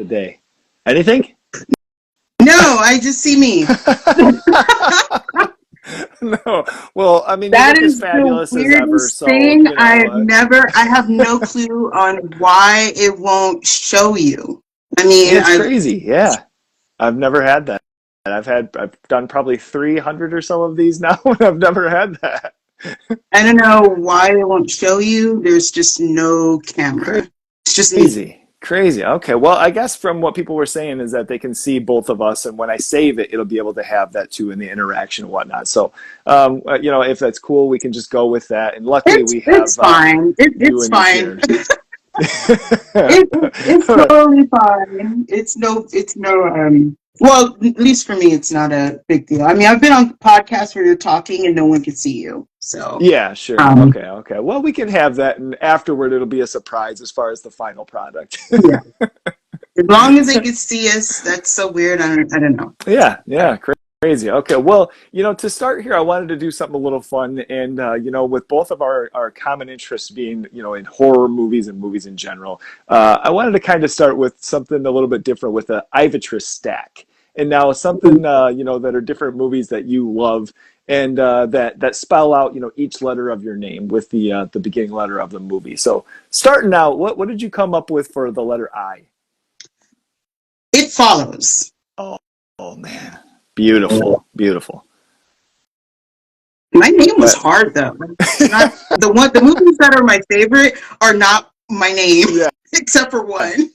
the day? Anything? No, I just see me. No. Well, I mean, you That look as is the fabulous as ever, weirdest so, thing. you know, I have no clue on why it won't show you. I mean, it's crazy. Yeah. I've never had that. And I've done probably 300 or so of these now, and I've never had that. I don't know why it won't show you. There's just no camera. It's just me. Crazy. Crazy. Okay. Well, I guess from what people were saying is that they can see both of us, and when I save it, it'll be able to have that too in the interaction and whatnot. So, you know, if that's cool, we can just go with that. And luckily, we It's have fine. you It's and me fine. sharing. It's totally fine. It's no well, at least for me it's not a big deal. I mean, I've been on podcasts where you're talking and no one can see you. So Yeah, sure. um Okay, okay. Well, we can have that, and afterward, it'll be a surprise as far as the final product. yeah. As long as they can see us, that's so weird. I don't know. Yeah, yeah, crazy. Okay, well, you know, to start here, I wanted to do something a little fun, and you know, with both of our common interests being, you know, in horror movies and movies in general, I wanted to kind of start with something a little bit different with the Ivotres stack, and now something you know, that are different movies that you love, and that spell out, you know, each letter of your name with the beginning letter of the movie. So starting out, what did you come up with for the letter I? It follows. Oh, oh man, beautiful, beautiful. My name was That, hard though. It's not the movies that are my favorite are not my name, yeah. except for one.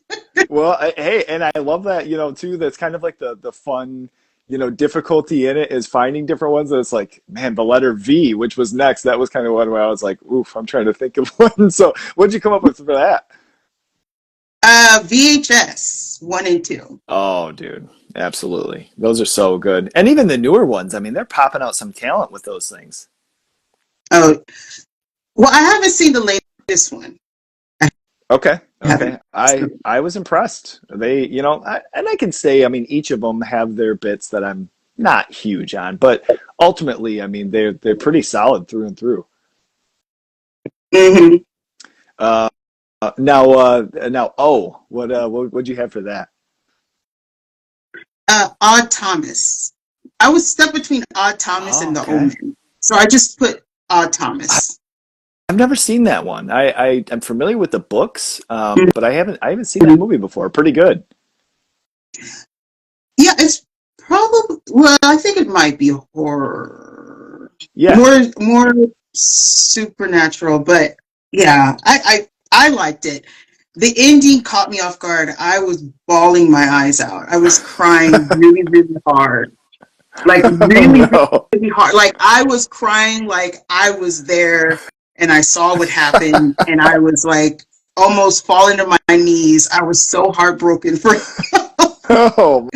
Well, hey, and I love that, you know, too. That's kind of like the fun, you know, difficulty in it is finding different ones. It's like, man, the letter V, which was next, that was kind of one where I was like, oof, I'm trying to think of one. So, what'd you come up with for that? VHS 1 and 2. Oh, dude, absolutely. Those are so good. And even the newer ones, I mean, they're popping out some talent with those things. Oh, well, I haven't seen the latest one. Okay, I haven't. okay. I was impressed. They, you know, and I can say, I mean, each of them have their bits that I'm not huge on, but ultimately, I mean, they're pretty solid through and through. Mm-hmm. Uh, now, oh, what'd you have for that? Odd Thomas. I was stuck between Odd Thomas Oh, and The okay. Omen, so I just put Odd I, Thomas. I've never seen that one. I'm familiar with the books, but I haven't seen that Mhm. movie before. Pretty good. Yeah, it's probably well. I think it might be horror, Yeah. more supernatural, but yeah, I liked it. The ending caught me off guard. I was bawling my eyes out. I was crying really, really hard. Like Oh really, no. really hard. Like I was crying like I was there and I saw what happened and I was like almost falling to my knees. I was so heartbroken for Oh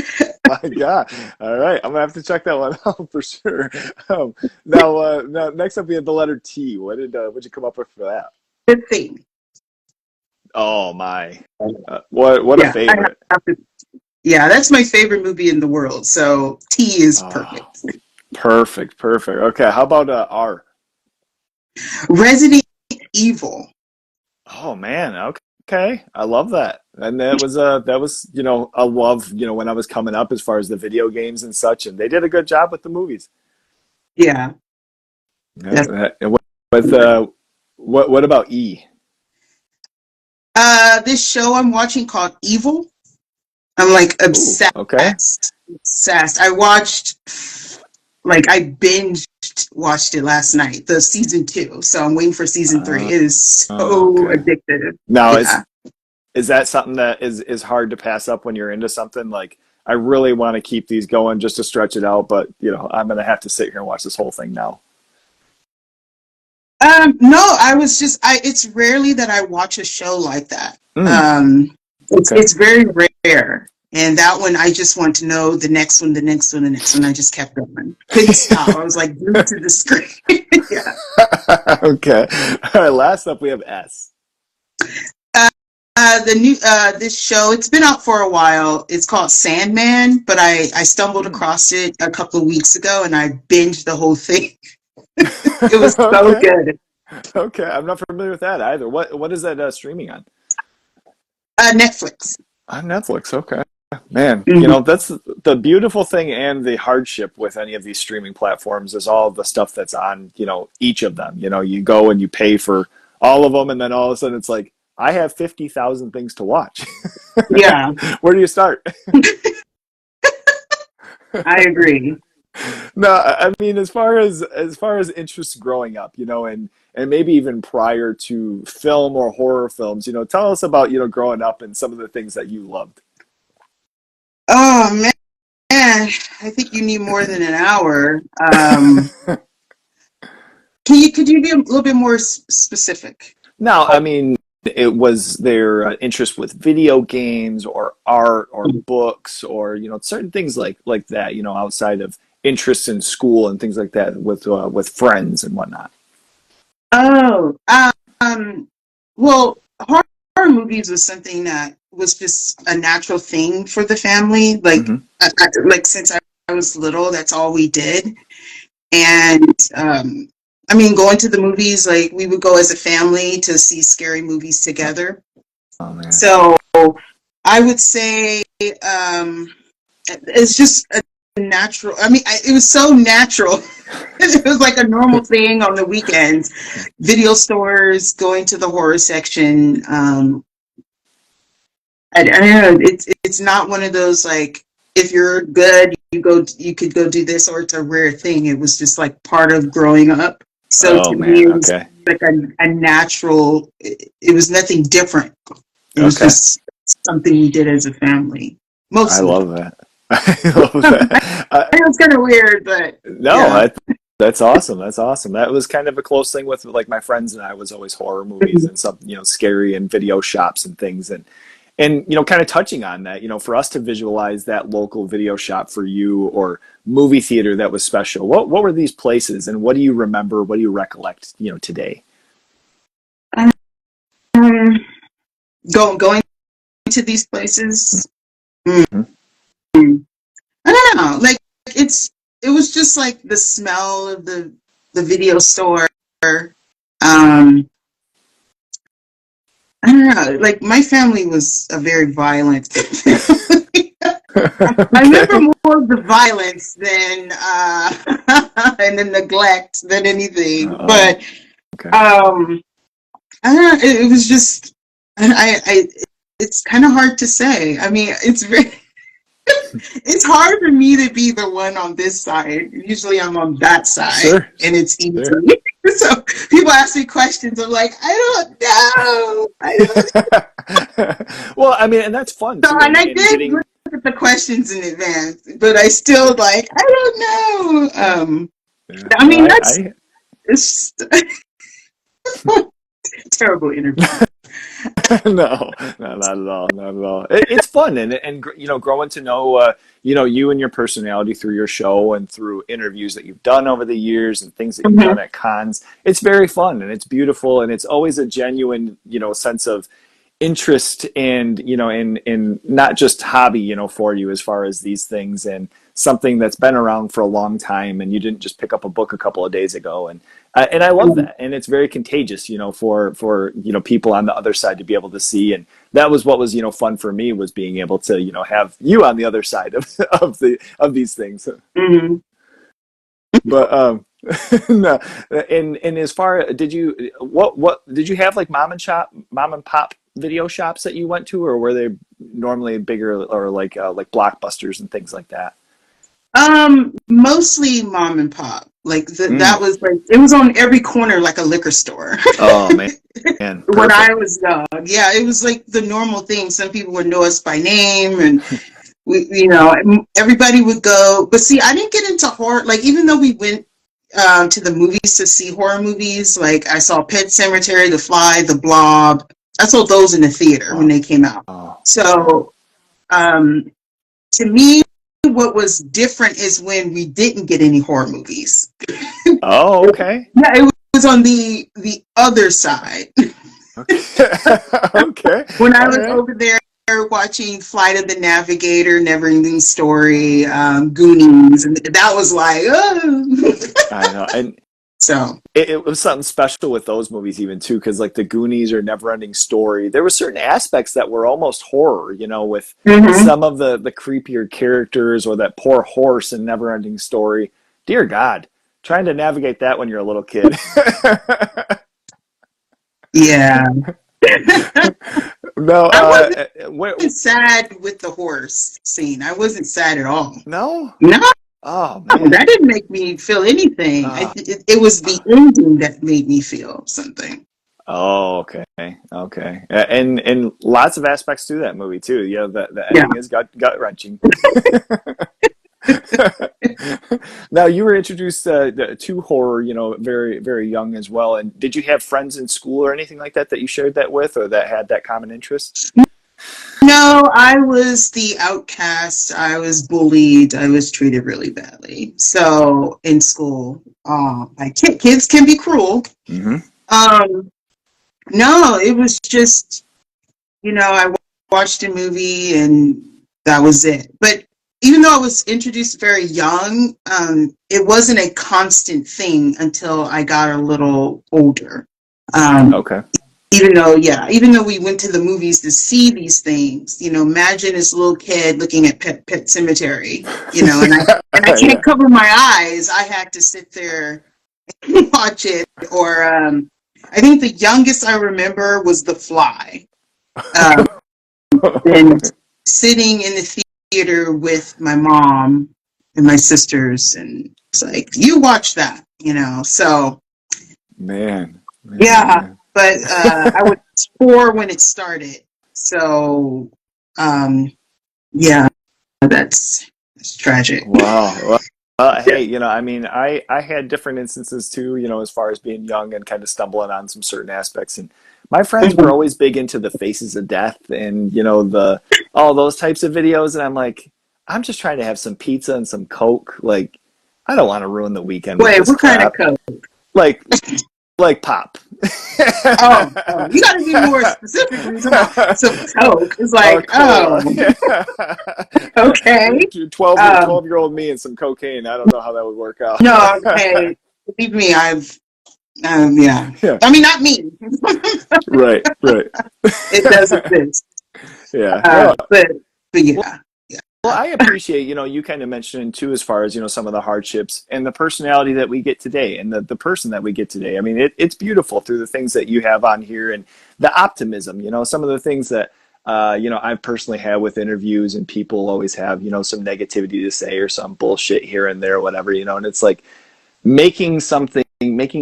my God. All right. I'm gonna have to check that one out for sure. Um, now, next up we have the letter T. What'd you come up with for that? the thing. Oh my. What a Yeah, I favorite. have to, yeah, that's my favorite movie in the world. So T is Oh, perfect. perfect, perfect. Okay, how about R? Resident Evil. Oh man, okay. I love that. And that was, you know, a love, you know, when I was coming up as far as the video games and such, and they did a good job with the movies. Yeah. That's, And with what about E? this show I'm watching called Evil. I'm like Ooh, okay. obsessed. I watched, like, I binged watched it last night, the season 2. So I'm waiting for season 3. Uh, It is so okay. addictive. Now Yeah. is that something that is hard to pass up when you're into something? Like I really want to keep these going just to stretch it out, but you know, I'm gonna have to sit here and watch this whole thing now. No, I was just, it's rarely that I watch a show like that. Mm, Um, okay. it's very rare. And that one, I just want to know the next one, the next one, the next one. I just kept going. Couldn't stop. I was like glued to the screen. Yeah. Okay. All right. Last up, we have S. Uh, the new this show, it's been out for a while. It's called Sandman, but I stumbled Mm. across it a couple of weeks ago and I binged the whole thing. It was so Okay. good. Okay. I'm not familiar with that either. What is that streaming on? Netflix. On Netflix, okay. Man, Mhm. that's the beautiful thing and the hardship with any of these streaming platforms is all the stuff that's on, each of them. You go and you pay for all of them, and then all of a sudden it's like, I have 50,000 things to watch. Yeah, Where do you start? I agree. No, I mean, as far as interests growing up, and maybe even prior to film or horror films, tell us about, growing up and some of the things that you loved. Oh man, I think you need more than an hour. Could you be a little bit more specific? Now, I mean, it was their interest with video games or art or books or certain things like that. Outside of interests in school and things like that with friends and whatnot. Oh, um, well, horror movies was something that was just a natural thing for the family. Like, Hmm. like since I was little, that's all we did. And I mean, going to the movies, like we would go as a family to see scary movies together. Oh man. So I would say it's just a natural. I mean, it was so natural. It was like a normal thing on the weekends. Video stores, going to the horror section. I don't know. It's not one of those like if you're good, you could go do this, or it's a rare thing. It was just like part of growing up. So Oh to me, man. it was Okay. like a natural. It was nothing different. It was Okay. just something we did as a family, I mostly. love that. I love I that. know it's kind of weird, but No, yeah. that's awesome. That's awesome. That was kind of a close thing with like my friends and I was always horror movies and some, scary and video shops and things and kind of touching on that, for us to visualize that local video shop for you or movie theater that was special. What were these places and what do you remember? What do you recollect, today? Um, going to these places. Mhm. I don't know. Like it was just like the smell of the video store. Um, I don't know. Like my family was a very violent family. I remember Okay. more of the violence than and the neglect than anything. Oh, But okay. um, I don't know. It was just I it's kind of hard to say. I mean, it's hard for me to be the one on this side. Usually I'm on that side Sure. and it's easy. Sure. So people ask me questions. I'm like, I don't know. I don't Well, I mean, and that's fun know. too And I in did look getting at the questions in advance, but I still like, I don't know. yeah, I no, mean, I, that's I it's a terrible interview. no, no, not at all, not at all. It's fun and growing to know you and your personality through your show and through interviews that you've done over the years and things that you've done Mhm. at cons. It's very fun and it's beautiful and it's always a genuine sense of interest and in not just hobby for you as far as these things and something that's been around for a long time and you didn't just pick up a book a couple of days ago and I love that and it's very contagious for people on the other side to be able to see and that was what was fun for me was being able to have you on the other side of of these things Mhm. but no and as far did you what did you have like mom and pop video shops that you went to or were they normally bigger or like blockbusters and things like that. Mostly mom and pop. Like Mm. that was like it was on every corner like a liquor store. Oh man, When I perfect. was young, yeah, it was like the normal thing. Some people would know us by name, and you know, everybody would go. But see, I didn't get into horror. Like even though we went to the movies to see horror movies, like I saw Pet Cemetery, The Fly, The Blob. I saw those in the theater when Wow. they came out. Oh, okay. So um, to me, what was different is when we didn't get any horror movies. Oh, okay. Yeah, it was on the other side. Okay. Okay. When I All was right. over there watching Flight of the Navigator, Neverending Story, Goonies, and that was like, oh. I know. And So it was something special with those movies even too, because like the Goonies or Neverending Story, there were certain aspects that were almost horror, with mhm. some of the creepier characters or that poor horse in Neverending Story. Dear God, trying to navigate that when you're a little kid. Yeah. No, I wasn't wait, sad with the horse scene. I wasn't sad at all. no. No, Oh that man. didn't make me feel anything. Uh, It was the ending that made me feel something. oh, okay, okay, and lots of aspects to that movie too. Yeah, the Yeah. ending is gut wrenching. Now you were introduced to horror, very very young as well. And did you have friends in school or anything like that you shared that with, or that had that common interest? No, I was the outcast. I was bullied. I was treated really badly. So in school, like kids can be cruel. Mm-hmm. Um, no, it was just, I watched a movie and that was it. But even though I was introduced very young, it wasn't a constant thing until I got a little older. Um, Okay. even though we went to the movies to see these things, imagine this little kid looking at Pet Cemetery, and I Yeah. can't cover my eyes. I had to sit there and watch it. Or I think the youngest I remember was The Fly. Um, and sitting in the theater with my mom and my sisters, and it's like, you watch that, So Man, man, yeah, man. but I was 4 when it started. So um, yeah, that's tragic. Wow. Well, hey, I mean, I had different instances too, as far as being young and kind of stumbling on some certain aspects. And my friends were always big into the faces of death and, the all those types of videos. And I'm like, I'm just trying to have some pizza and some Coke. Like, I don't want to ruin the weekend with Wait, this what kind of crap. code? Like, like pop. Oh, you got to be more specific when you talk about some Coke. It's Oh, like, cool. okay. 12 Um, year old me and some cocaine. I don't know how that would work out. no, hey, believe me, yeah. Yeah. I mean, not me. Right, right. It does exist. Yeah. Well, But well, yeah, yeah. well, I appreciate, you kind of mentioned too, as far as, some of the hardships and the personality that we get today and the person that we get today. I mean, it's beautiful through the things that you have on here and the optimism, some of the things that, I've personally had with interviews and people always have, some negativity to say or some bullshit here and there, whatever, and it's like, making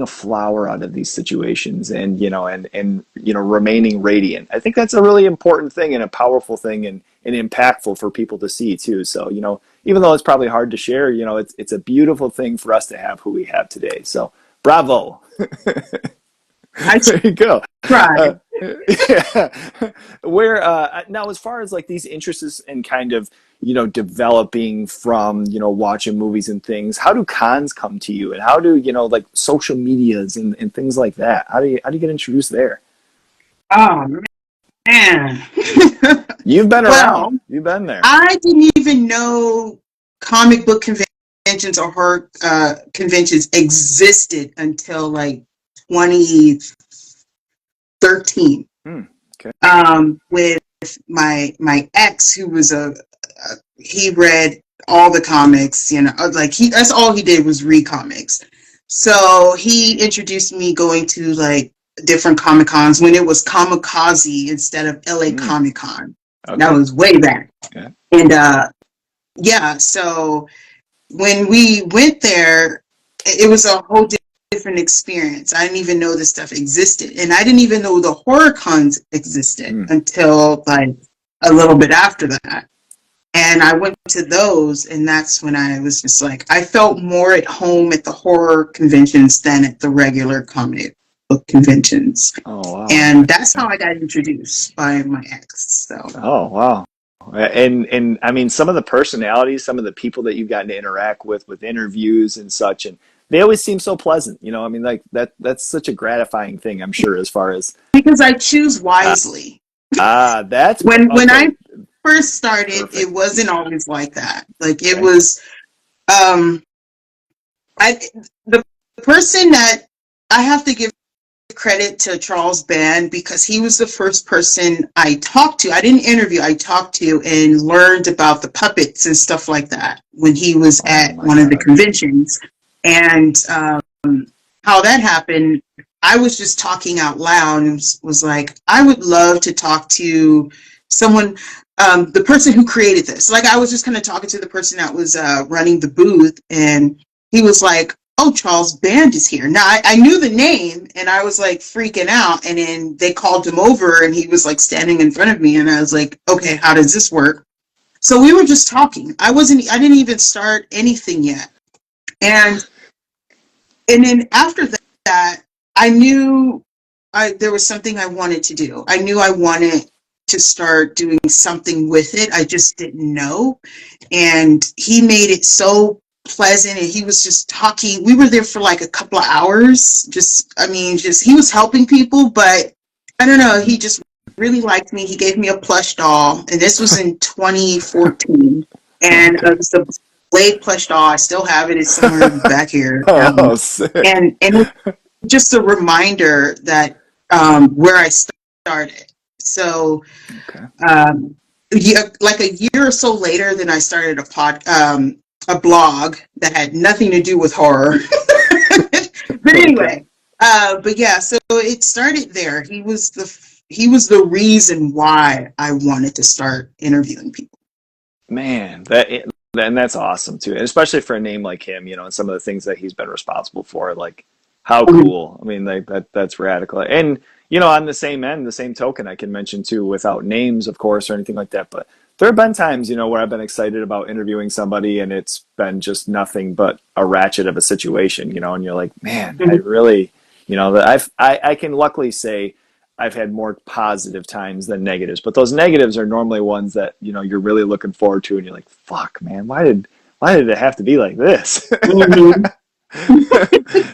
a flower out of these situations and remaining radiant. I think that's a really important thing and a powerful thing and impactful for people to see too. So even though it's probably hard to share, it's a beautiful thing for us to have who we have today. So bravo. I There you go. try. uh, yeah. Where now, as far as like these interests and kind of developing from watching movies and things, how do cons come to you, and how do like social medias and things like that? How do you get introduced there? Oh man. You've been around. Well, You've been there. I didn't even know comic book conventions or horror conventions existed until like 2013. Hmm. Okay. With my ex, who was he read all the comics, like that's all he did was read comics. So he introduced me going to like different Comic Cons when it was Kamikaze instead of LA Hmm. Comic Con. That Okay. was way back. Yeah. And yeah, so when we went there, it was a whole different experience. I didn't even know this stuff existed. And I didn't even know the horror cons existed Hmm. until like a little bit after that. And I went to those, and that's when I was just like, I felt more at home at the horror conventions than at the regular comic book conventions. Oh wow. And that's how I got introduced by my ex. So, Oh wow. And I mean, some of the personalities, some of the people that you've gotten to interact with interviews and such, and they always seem so pleasant. I mean, like that's such a gratifying thing, I'm sure, as far as because I choose uh, wisely. that's When I okay. first started, it Perfect. wasn't always like that. Like it Okay. was, um, I the person that I have to give credit to Charles Band because he was the first person I talked to. I didn't interview, I talked to and learned about the puppets and stuff like that when he was Oh at my one of the gosh. conventions. And how that happened, I was just talking out loud and was like, I would love to talk to someone, the person who created this. Like, I was just kind of talking to the person that was running the booth, and he was like, oh, Charles Band is here. Now, I knew the name, and I was like freaking out. And then they called him over, and he was like standing in front of me, and I was like, okay, how does this work? So we were just talking. I didn't even start anything yet. And then after that, I knew there was something I wanted to do. I knew I wanted to start doing something with it. I just didn't know. And he made it so pleasant, and he was just talking. We were there for like a couple of hours. Just he was helping people, but I don't know. Hmm. He just really liked me. He gave me a plush doll, and this was in 2014. And Okay. it was the Blade plush doll. I still have it. It's somewhere back here. Oh, sick. And it's just a reminder that where I started. So Okay. um, yeah, like a year or so later, then I started a blog that had nothing to do with horror. But Okay. anyway, but yeah, so it started there. He was the reason why I wanted to start interviewing people. Man, and that's awesome too, and especially for a name like him, you know, and some of the things that he's been responsible for. Like, how Mhm. cool! I mean, like that's radical. And you know, on the same end, the same token, I can mention too, without names, of course, or anything like that. But there have been times, you know, where I've been excited about interviewing somebody, and it's been just nothing but a ratchet of a situation, you know, and you're like, man, I Mhm. really, you know, that I can luckily say I've had more positive times than negatives, but those negatives are normally ones that you know you're really looking forward to, and you're like, "Fuck, man, why did it have to be like this?" Mhm.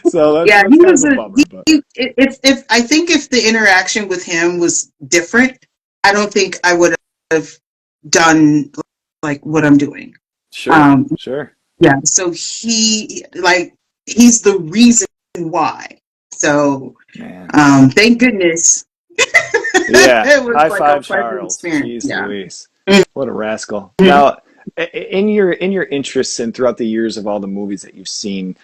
So Yeah, that's he kind of was a a bummer, but if I think if the interaction with him was different, I don't think I would have done like what I'm doing. sure, Um, sure, yeah, so he's the reason why. So man, thank goodness yeah. it was High like a five, pleasant Charles. experience. Jeez, Yeah. Louise, Mhm. what a rascal. Now, in your interests and throughout the years of all the movies that you've seen,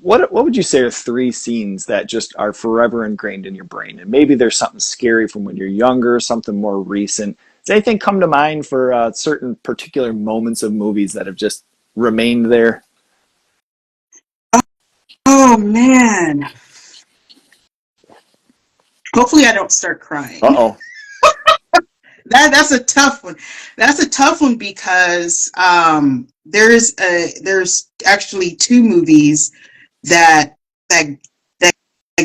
what would you say are three scenes that just are forever ingrained in your brain? And maybe there's something scary from when you're younger, something more recent. Does anything come to mind for certain particular moments of movies that have just remained there? Oh man. Hopefully I don't start crying. Uh That's a tough one. That's a tough one because there's actually two movies that that that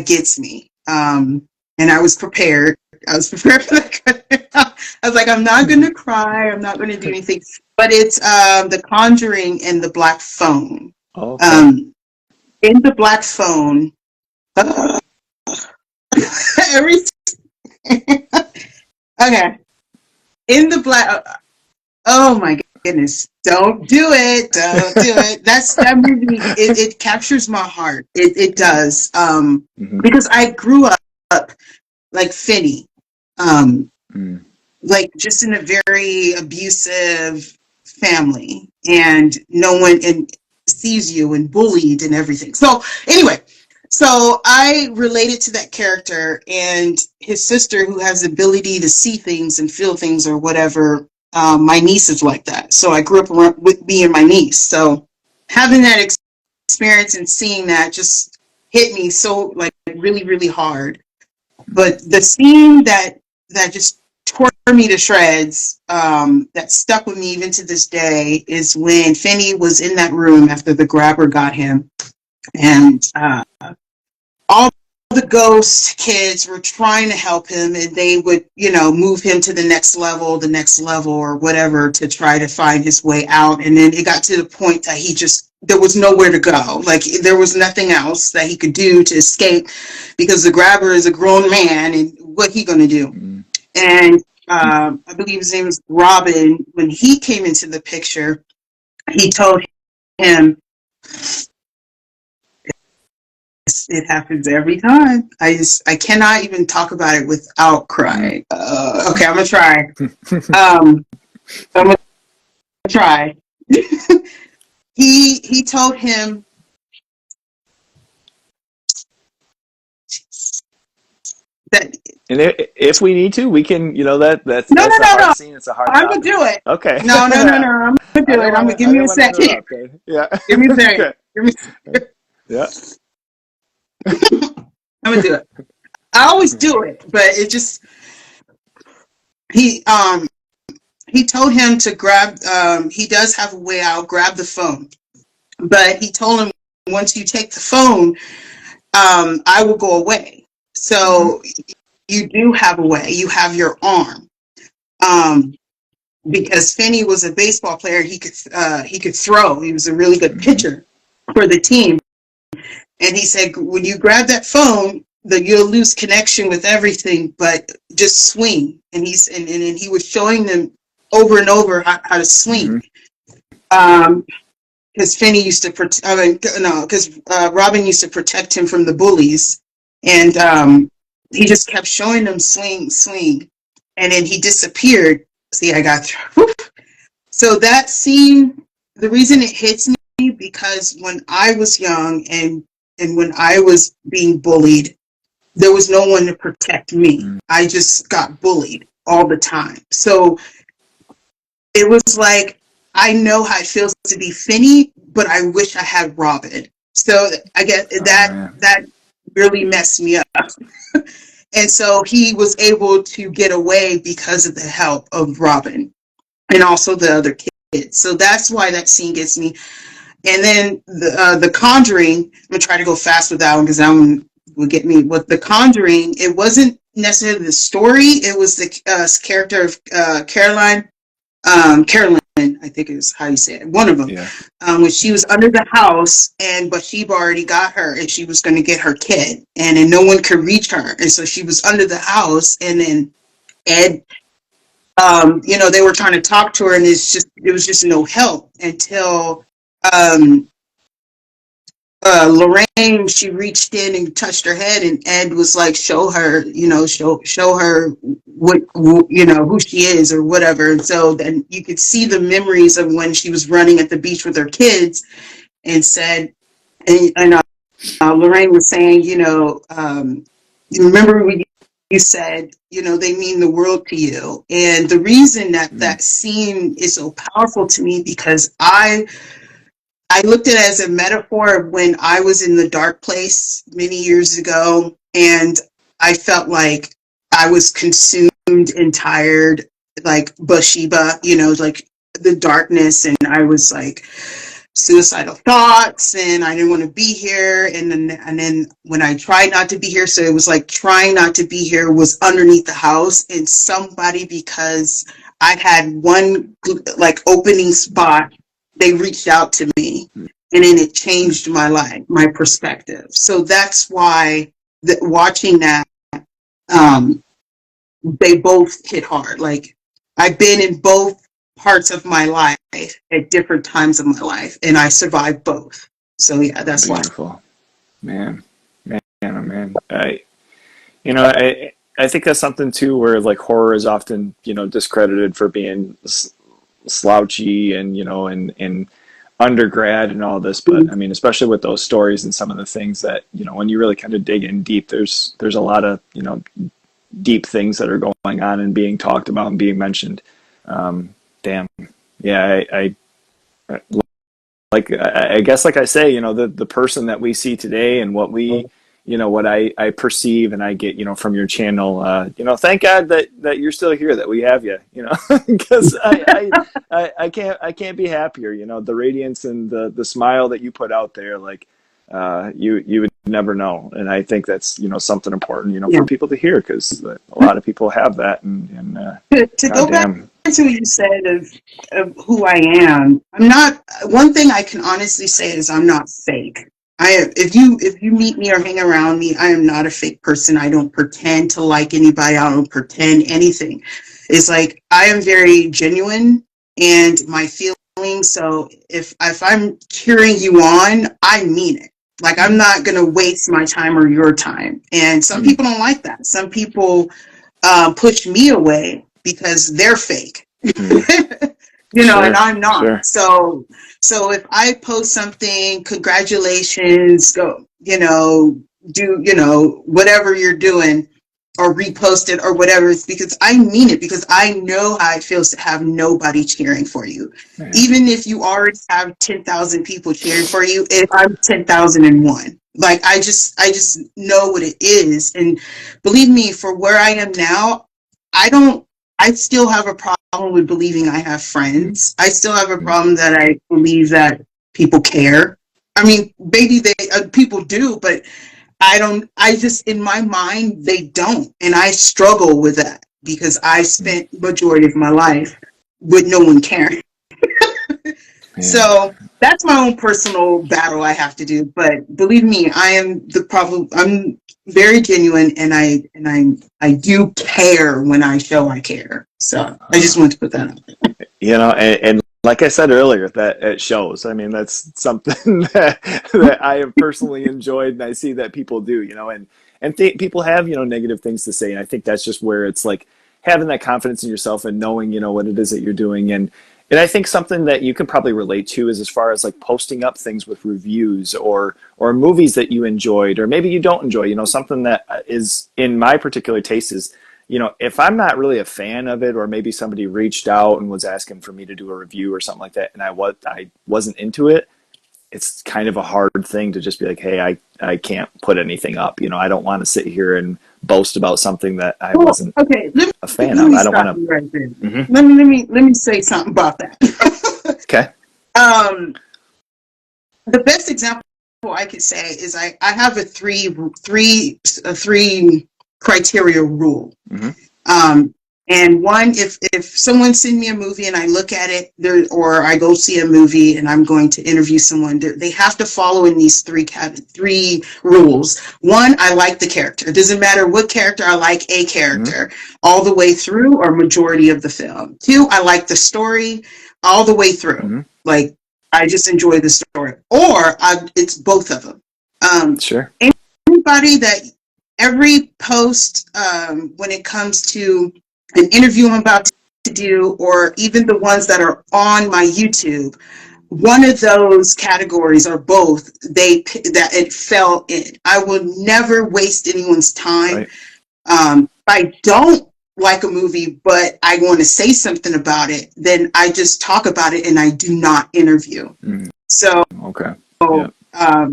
gets me. And I was prepared. I was prepared for that. I was like, I'm not going oh. to cry. I'm not going to do anything. But it's The Conjuring and the Black Phone. Okay. Um, in the Black Phone, uh, every okay. In the Black. Oh my goodness! Don't do it! Don't do it! That movie. It captures my heart. It does. Hmm. Because I grew up like Finney, um, Mm. like just in a very abusive family, and no one and sees you and bullied and everything. So anyway, so I related to that character and his sister, who has the ability to see things and feel things or whatever. My niece is like that, so I grew up around, with me and my niece. So having that experience and seeing that just hit me so like really really hard. But the scene that just tore me to shreds, that stuck with me even to this day, is when Finney was in that room after the grabber got him, and all the ghost kids were trying to help him, and they would, you know, move him to the next level, or whatever, to try to find his way out. And then it got to the point that there was nowhere to go. Like there was nothing else that he could do to escape, because the grabber is a grown man, and what he gonna do? Mm. And I believe his name was Robin. When he came into the picture, he told him, It happens every time. I cannot even talk about it without Mm. crying. Okay, I'm gonna try. Um, I'm gonna try. He told him that And if we need to, we can. You know no, no, that's a no, hard no. scene. It's a hard I'm gonna topic. do it. Okay. No, no, no, no. I'm gonna do it. I'm gonna give I me didn't a want to second. interrupt. Yeah. Give me a second. Okay. Give me. Yeah. I'm gonna do it. I always do it, but it just he he told him to grab. He does have a way out. Grab the phone, but he told him once you take the phone, I will go away. Mm-hmm. So you do have a way. You have your arm. Um, because Finney was a baseball player, he could throw. He was a really good Mm-hmm. pitcher for the team. And he said, when you grab that phone, you'll lose connection with everything, but just swing. And he was showing them over and over how to Mm-hmm. swing. Because Finney used to no, because Robin used to protect him from the bullies, and he just kept showing them swing, swing, and then he disappeared. See, I got through. So that scene, the reason it hits me because when I was young and when I was being bullied, there was no one to protect me. I just got bullied all the time. So it was like I know how it feels to be Finney, but I wish I had Robin. So I guess Oh man. that really messed me up. And so he was able to get away because of the help of Robin and also the other kids. So that's why that scene gets me. And then the Conjuring, I'm gonna try to go fast with that one because that one will get me. With the Conjuring, it wasn't necessarily the story; it was the character of Carolyn, I think is how you say it. One of them, Yeah. when she was under the house, and Bathsheba already got her, and she was going to get her kid, and then no one could reach her, and so she was under the house, and then Ed, they were trying to talk to her, and it was just no help until um, Lorraine, she reached in and touched her head, and Ed was like, "Show her, show her what who she is or whatever." And so then you could see the memories of when she was running at the beach with her kids, and said, and Lorraine was saying, you remember when you said, they mean the world to you, and the reason that Mm. that scene is so powerful to me because I looked at it as a metaphor of when I was in the dark place many years ago, and I felt like I was consumed and tired, like Bathsheba, like the darkness, and I was like suicidal thoughts, and I didn't want to be here, and then when I tried not to be here, so it was like trying not to be here was underneath the house, and somebody because I had one like opening spot, they reached out to me, and then it changed my life, my perspective. So that's why watching that, um, they both hit hard. Like I've been in both parts of my life at different times of my life, and I survived both. So yeah, that's why. Beautiful. Man. Man. Oh man. I think that's something too where like horror is often discredited for being slouchy and and undergrad and all this, but I mean especially with those stories and some of the things that when you really kind of dig in deep, there's a lot of deep things that are going on and being talked about and being mentioned. Damn. Yeah, I like I guess like I say, the person that we see today and what we what I perceive and I get from your channel, thank God that you're still here, that we have you, because I can't be happier. The radiance and the smile that you put out there, like you would never know. And I think that's something important Yeah. for people to hear, because a lot of people have that, and To go back goddamn. to what you said of who I am, I'm not. One thing I can honestly say is I'm not fake. If you meet me or hang around me, I am not a fake person. I don't pretend to like anybody. I don't pretend anything. It's like I am very genuine and my feelings. So if I'm cheering you on, I mean it. Like, I'm Mm, not going to waste my time or your time. And some mm, people don't like that. Some people push me away because they're fake. mm. And Sure, I'm not. sure. So if I post something, congratulations, go, do, whatever you're doing, or repost it or whatever, it's because I mean it, because I know how it feels to have nobody cheering for you. Yeah. Even if you already have 10,000 people cheering for you, if I'm 10,001. Like, I just know what it is. And believe me, for where I am now, I don't I still have a problem with believing I have friends. I still have a Mm, problem that I believe that people care. I mean, maybe people do, but I don't, I just, in my mind, they don't. And I struggle with that because I mm. spent majority of my life with no one caring. Yeah. So that's my own personal battle I have to do. But believe me, I'm very genuine, and I do care when I show I care. So I just Uh, want to put that out there. and like I said earlier, that it shows. I mean, that's something that I have personally enjoyed, and I see that people do. And people have negative things to say, and I think that's just where it's like having that confidence in yourself and knowing what it is that you're doing. And I think something that you can probably relate to is as far as like posting up things with reviews or movies that you enjoyed or maybe you don't enjoy. Something that is in my particular taste is if I'm not really a fan of it, or maybe somebody reached out and was asking for me to do a review or something like that, and I wasn't into it, it's kind of a hard thing to just be like, hey, I can't put anything up. I don't want to sit here and boast about something that I Well, wasn't okay, a fan let of. me I don't stop want you right there. to. Mm-hmm. Let me say something about that. Okay. um, the best example I could say is I have a three criteria rule. Mm-hmm. Um, and one, if someone sends me a movie and I look at it, or I go see a movie and I'm going to interview someone, they have to follow in these three rules. One, I like the character. It doesn't matter what character, I like a Mm-hmm. character all the way through or majority of the film. Two, I like the story all the way through. Mm-hmm. Like, I just enjoy the story. It's both of them. Um, Sure. Anybody that every post, when it comes to an interview I'm about to do, or even the ones that are on my YouTube, one of those categories or both, that it fell in. I will never waste anyone's time. Right. If I don't like a movie, but I want to say something about it, then I just talk about it and I do not interview. Mm-hmm. So Okay. Yeah.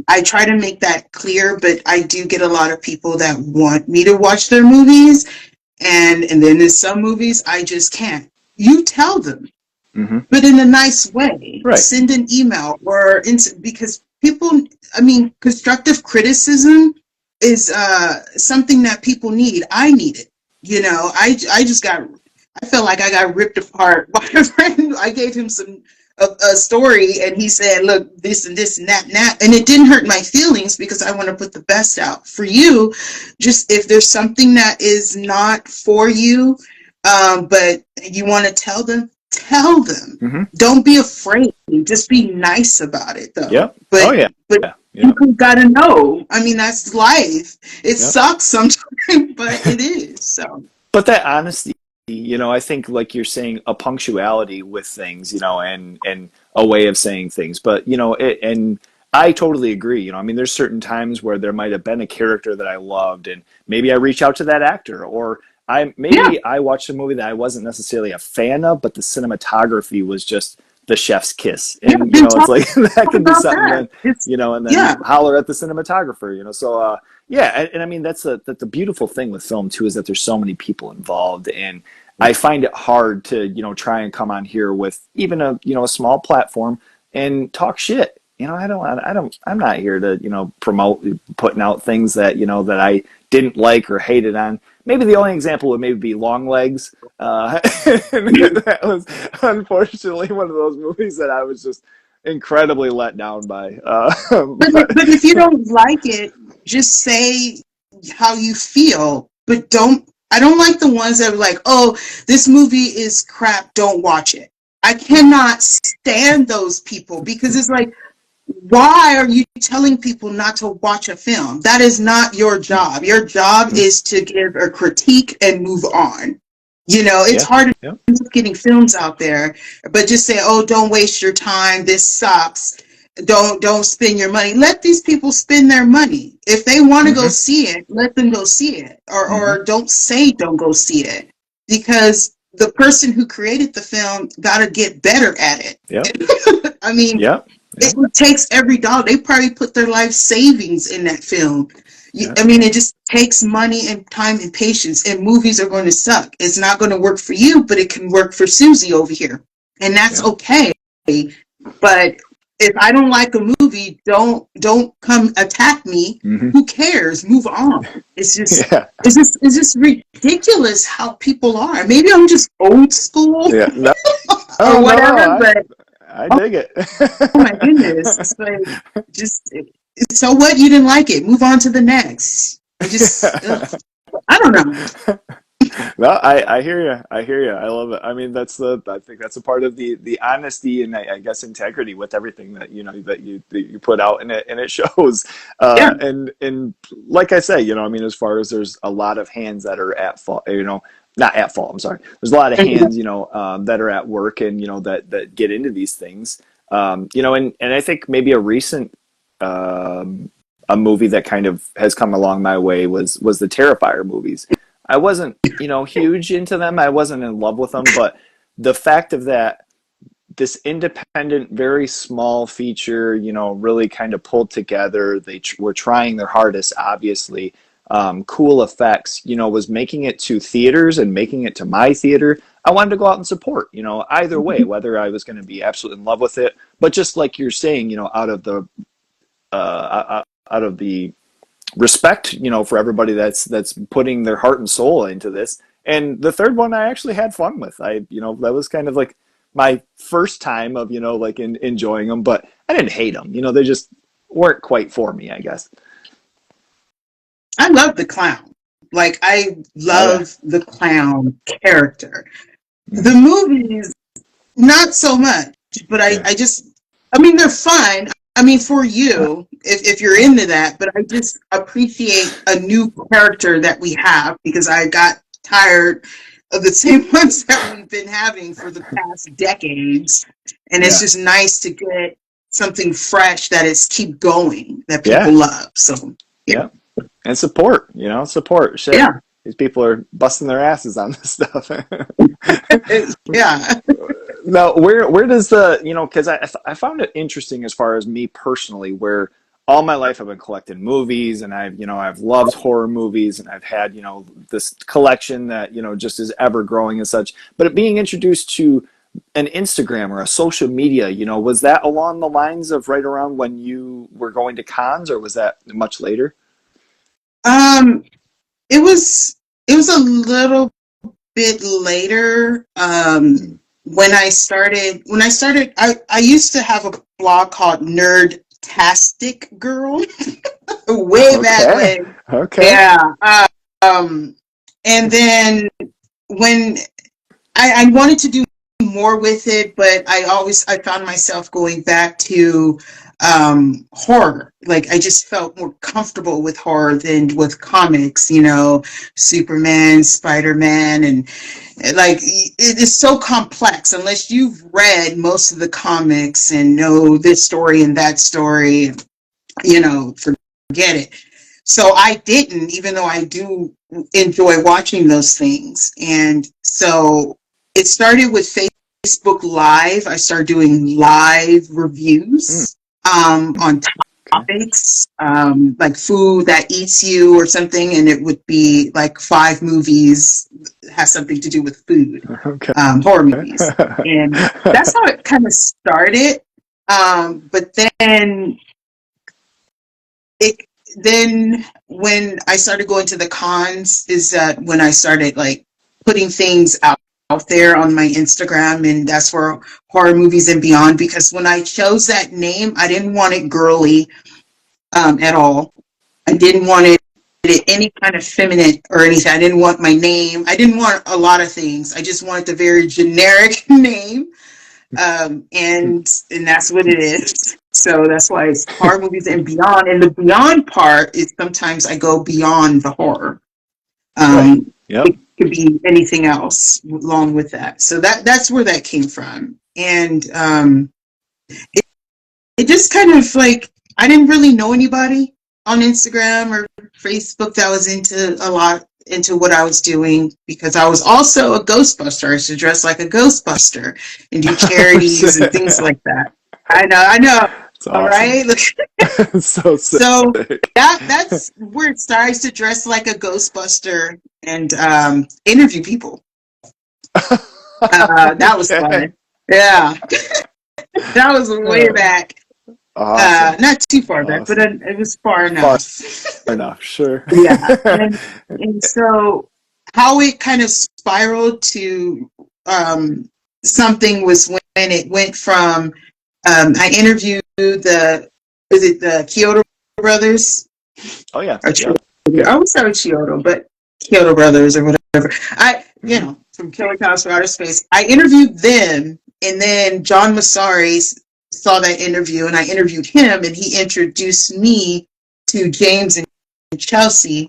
I try to make that clear, but I do get a lot of people that want me to watch their movies, and then in some movies I just can't. You tell them, Mm-hmm. but in a nice way. Right. Send an email because people. I mean, constructive criticism is something that people need. I need it. I just got. I felt like I got ripped apart by a friend. I gave him a story, and he said, "Look, this and this and that and that," and it didn't hurt my feelings because I want to put the best out for you. Just if there's something that is not for you, but you want to tell them, tell them. Mm-hmm. Don't be afraid. Just be nice about it, though. Yep. Oh But yeah. but Yeah. Yep. people gotta know. I mean, that's life. It Yep. sucks sometimes, but it is. So. But that honesty, I think like you're saying a punctuality with things, and a way of saying things. But and I totally agree. I mean, there's certain times where there might have been a character that I loved, and maybe I reach out to that actor, or Yeah, I watched a movie that I wasn't necessarily a fan of, but the cinematography was just the chef's kiss, yeah. and Then it's talk like that could be about something that. then, It's and then yeah. holler at the cinematographer, so yeah, and I mean that's the beautiful thing with film too is that there's so many people involved, and I find it hard to try and come on here with even a small platform and talk shit. I'm not here to promote putting out things that that I didn't like or hated on. Maybe the only example would maybe be Long Legs. That was unfortunately one of those movies that I was just incredibly let down by. But if you don't like it, just say how you feel. But don't. I don't like the ones that are like, "Oh, this movie is crap. Don't watch it." I cannot stand those people because it's like, why are you telling people not to watch a film? That is not your job. Your job Mm-hmm. is to give a critique and move on. It's Yeah. hard Yeah. enough getting films out there, but just say, "Oh, don't waste your time. This sucks. Don't spend your money." Let these people spend their money. If they want to go Mm-hmm. see it, let them go see it, Mm-hmm. or don't say don't go see it, because the person who created the film got to get better at Yep. it. I mean, Yep. Yep. it takes every dollar. They probably put their life savings in that film. Yep. I mean, it just takes money and time and patience, and movies are going to suck. It's not going to work for you, but it can work for Susie over here. And that's Yep. okay. But if I don't like a movie, don't come attack me. Mm-hmm. Who cares? Move on. It's just Yeah. it's just ridiculous how people are. Maybe I'm just old school Yeah. No. or Oh no. whatever, but I dig it. oh my goodness. It's like, just, so what? You didn't like it. Move on to the next. I just, ugh. I don't know. No, I hear you. I hear you. I love it. I mean, I think that's a part of the honesty and I guess integrity with everything that you put out, and it shows. Yeah. And like I say, I mean, as far as there's a lot of hands that are at fault, not at fault. I'm sorry. There's a lot of hands, that are at work and that get into these things. And I think maybe a recent a movie that kind of has come along my way was the Terrifier movies. I wasn't, huge into them. I wasn't in love with them, but the fact of that, this independent, very small feature, really kind of pulled together. They were trying their hardest, obviously. Cool effects, was making it to theaters and making it to my theater. I wanted to go out and support, either way, whether I was going to be absolutely in love with it, but just like you're saying, out of the respect, for everybody that's putting their heart and soul into this. And the third one, I actually had fun with. That was kind of like my first time of, like enjoying them, but I didn't hate them. They just weren't quite for me, I guess. I love the clown. Like, I Oh yeah. love the clown character. Mm-hmm. The movies, not so much, but Yeah. I mean, they're fun. I mean, for you, if you're into that, but I just appreciate a new character that we have, because I got tired of the same ones that we've been having for the past decades. And it's Yeah. just nice to get something fresh that is keep going, that people Yeah. love. So, yeah. Yeah. And support, support. Shit. Yeah. These people are busting their asses on this stuff. Yeah. Now, where does because I found it interesting as far as me personally, where all my life I've been collecting movies, and I've loved horror movies, and I've had this collection that just is ever growing and such. But it being introduced to an Instagram or a social media, was that along the lines of right around when you were going to cons, or was that much later? Um, it was a little bit later. Mm. I used to have a blog called Nerdtastic Girl way back Okay. when. Okay. Yeah. Um, and then when I wanted to do more with it, but I found myself going back to horror. Like, I just felt more comfortable with horror than with comics, Superman, Spider-Man, and like, it is so complex unless you've read most of the comics and know this story and that story, forget it. So I didn't, even though I do enjoy watching those things. And so it started with Facebook Live. I started doing live Mm. reviews on Okay. topics, like food that eats you or something, and it would be like 5 movies that has something to do with food, Okay. horror movies. And that's how it kind of started. But it then when I started going to the cons is that when I started like putting things out there on my Instagram, and that's for horror movies and beyond, because when I chose that name, I didn't want it girly at all. I didn't want it any kind of feminine or anything. I didn't want my name. I didn't want a lot of things. I just wanted the very generic name And that's what it is. So that's why it's horror movies and beyond. And the beyond part is sometimes I go beyond the horror. Right. It Yep. could be anything else along with that. So that's where that came from. And it just kind of like, I didn't really know anybody on Instagram or Facebook that was into what I was doing, because I was also a Ghostbuster. I used to dress like a Ghostbuster and do Oh, charities and things shit. like that. I know, It's all awesome. right. So So sick. that's where it starts, to dress like a Ghostbuster and interview people. That was Okay. fun. Yeah, that was way Uh, back. Awesome. Not too far back, but Awesome. it was far Far enough. enough, sure. Yeah, and so how it kind of spiraled to um, something was when it went from I interviewed the, is it the Kyoto brothers, Oh yeah. or Yep. I always say Kyoto, but Kyoto brothers or whatever. Hmm. From Killer Cows from Outer Space. I interviewed them, and then John Massari saw that interview, and I interviewed him, and he introduced me to James and Chelsea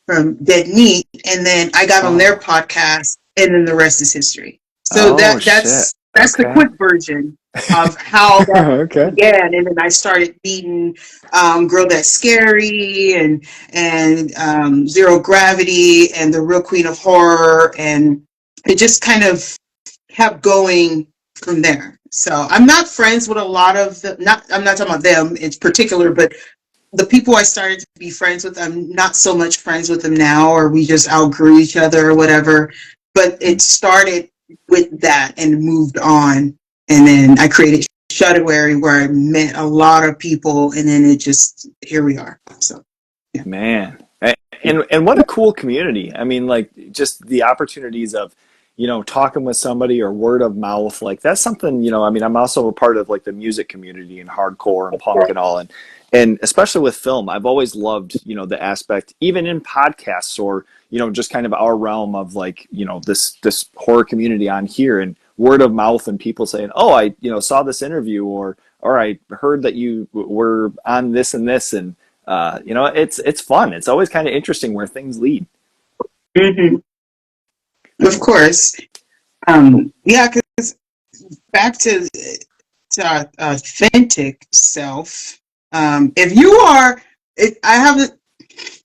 from Dead Meat, and then I got on their Oh. podcast, and then the rest is history. So Oh shit. that's the Okay. quick version of how that Okay. began, and then I started meeting Girl That's Scary and Zero Gravity and the Real Queen of Horror, and it just kind of kept going from there. So I'm not friends with a lot of the, not, I'm not talking about them in particular, but the people I started to be friends with, I'm not so much friends with them now, or we just outgrew each other or whatever. But it started with that and moved on. And then I created Shudderwary, where I met a lot of people, and then it just, here we are. So, yeah. Man. And what a cool community. I mean, like just the opportunities of, talking with somebody or word of mouth. Like that's something, I mean, I'm also a part of like the music community and hardcore and punk and all. And especially with film, I've always loved, the aspect, even in podcasts or, just kind of our realm of like, this horror community on here and word of mouth and people saying, oh, I, saw this interview or I heard that you were on this and this. And, it's fun. It's always kind of interesting where things lead. Mm-hmm. Of course. Yeah, because back to our authentic self. If you are, I have a,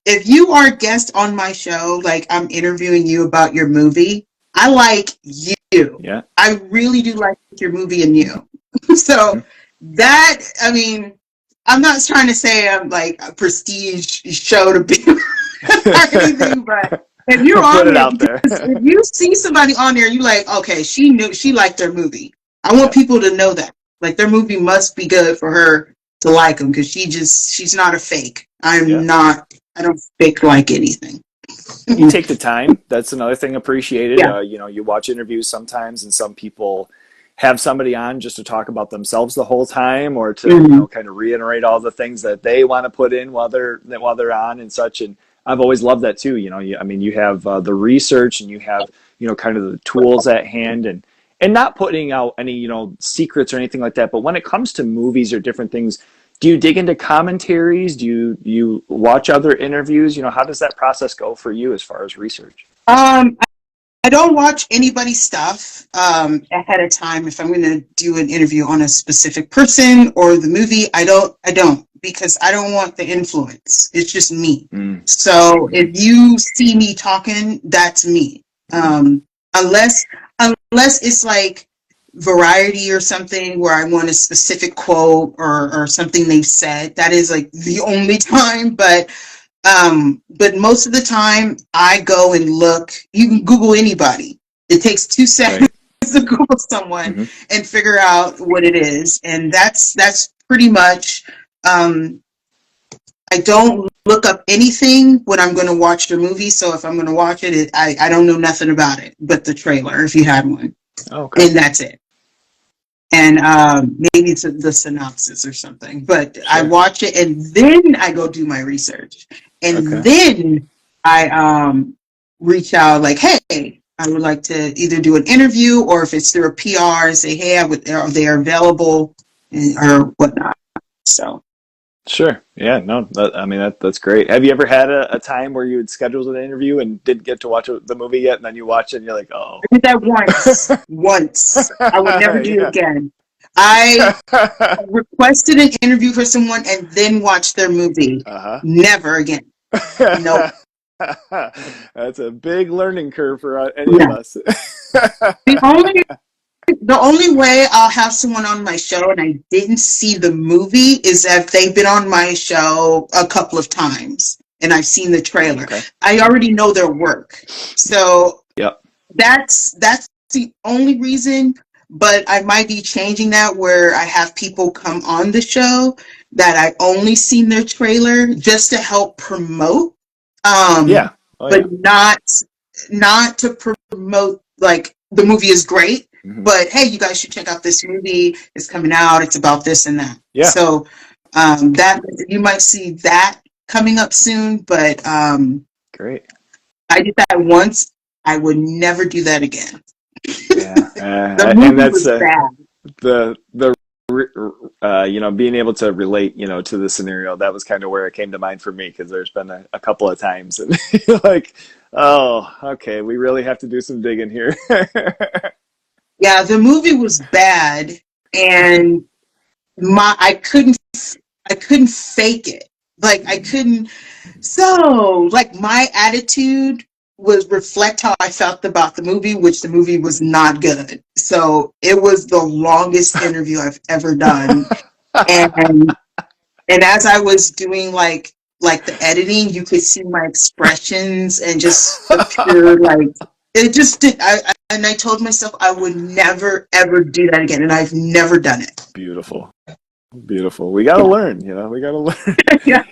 if you are a guest on my show, like I'm interviewing you about your movie, I like you. Yeah. I really do like your movie and you. So that, I mean, I'm not trying to say I'm like a prestige show to be or anything, but if you're Put on it there, out there. because if you see somebody on there, you like, okay, she liked their movie. I want Yeah. people to know that, like, their movie must be good for her to like them, because she's not a fake. Yeah. I don't fake like anything. You take the time. That's another thing appreciated. Yeah. You watch interviews sometimes, and some people have somebody on just to talk about themselves the whole time, or to Mm-hmm. kind of reiterate all the things that they want to put in while they're on and such. And I've always loved that too. I mean, you have the research, and you have kind of the tools at hand, and not putting out any secrets or anything like that. But when it comes to movies or different things, do you dig into commentaries? Do you watch other interviews? How does that process go for you as far as research? Um, I don't watch anybody's stuff ahead of time. If I'm going to do an interview on a specific person or the movie, I don't, because I don't want the influence. It's just me. Mm, So hmm. if you see me talking, that's me. Hmm. Unless it's like Variety or something where I want a specific quote or something they've said. That is like the only time. But most of the time, I go and look. You can Google anybody. It takes 2 seconds Right. to Google someone Hmm. and figure out what it is, and that's pretty much. Um, I don't look up anything when I'm going to watch the movie. So if I'm going to watch it, I don't know nothing about it but the trailer, if you had one, Oh, okay. and that's it. And maybe it's the synopsis or something. But I Sure. watch it, and then I go do my research, and Okay. then I reach out like, hey. I would like to either do an interview, or if it's through a PR, say, hey, are they available, or whatnot. So. Sure. Yeah. No. I mean, that's great. Have you ever had a time where you had scheduled an interview and didn't get to watch the movie yet, and then you watch it and you're like, oh. I did that once. Once. I would never do it Yeah. again. I requested an interview for someone and then watched their movie. Uh Never again. Nope. huh. That's a big learning curve for any of Yeah. us. The only the only way I'll have someone on my show and I didn't see the movie is if they've been on my show a couple of times and I've seen the trailer. Okay. I already know their work. So Yep. that's the only reason, but I might be changing that where I have people come on the show that I only seen their trailer just to help promote, Yeah. Oh but yeah. not to promote like the movie is great, Hmm. but hey, you guys should check out this movie. It's coming out. It's about this and that. Yeah. So that you might see that coming up soon, but Great. I did that once. I would never do that again. Yeah. The And movie that's was bad. the being able to relate, to the scenario, that was kind of where it came to mind for me, because there's been a couple of times, and you're like, oh, okay, we really have to do some digging here. Yeah, the movie was bad, and I couldn't fake it. Like I couldn't. So like my attitude was reflect how I felt about the movie, which the movie was not good. So it was the longest interview I've ever done, and as I was doing like the editing, you could see my expressions and just the pure like it just did. And I told myself I would never ever do that again, and I've never done it. Beautiful. Beautiful. We got to Yeah, learn, we got to learn. yeah.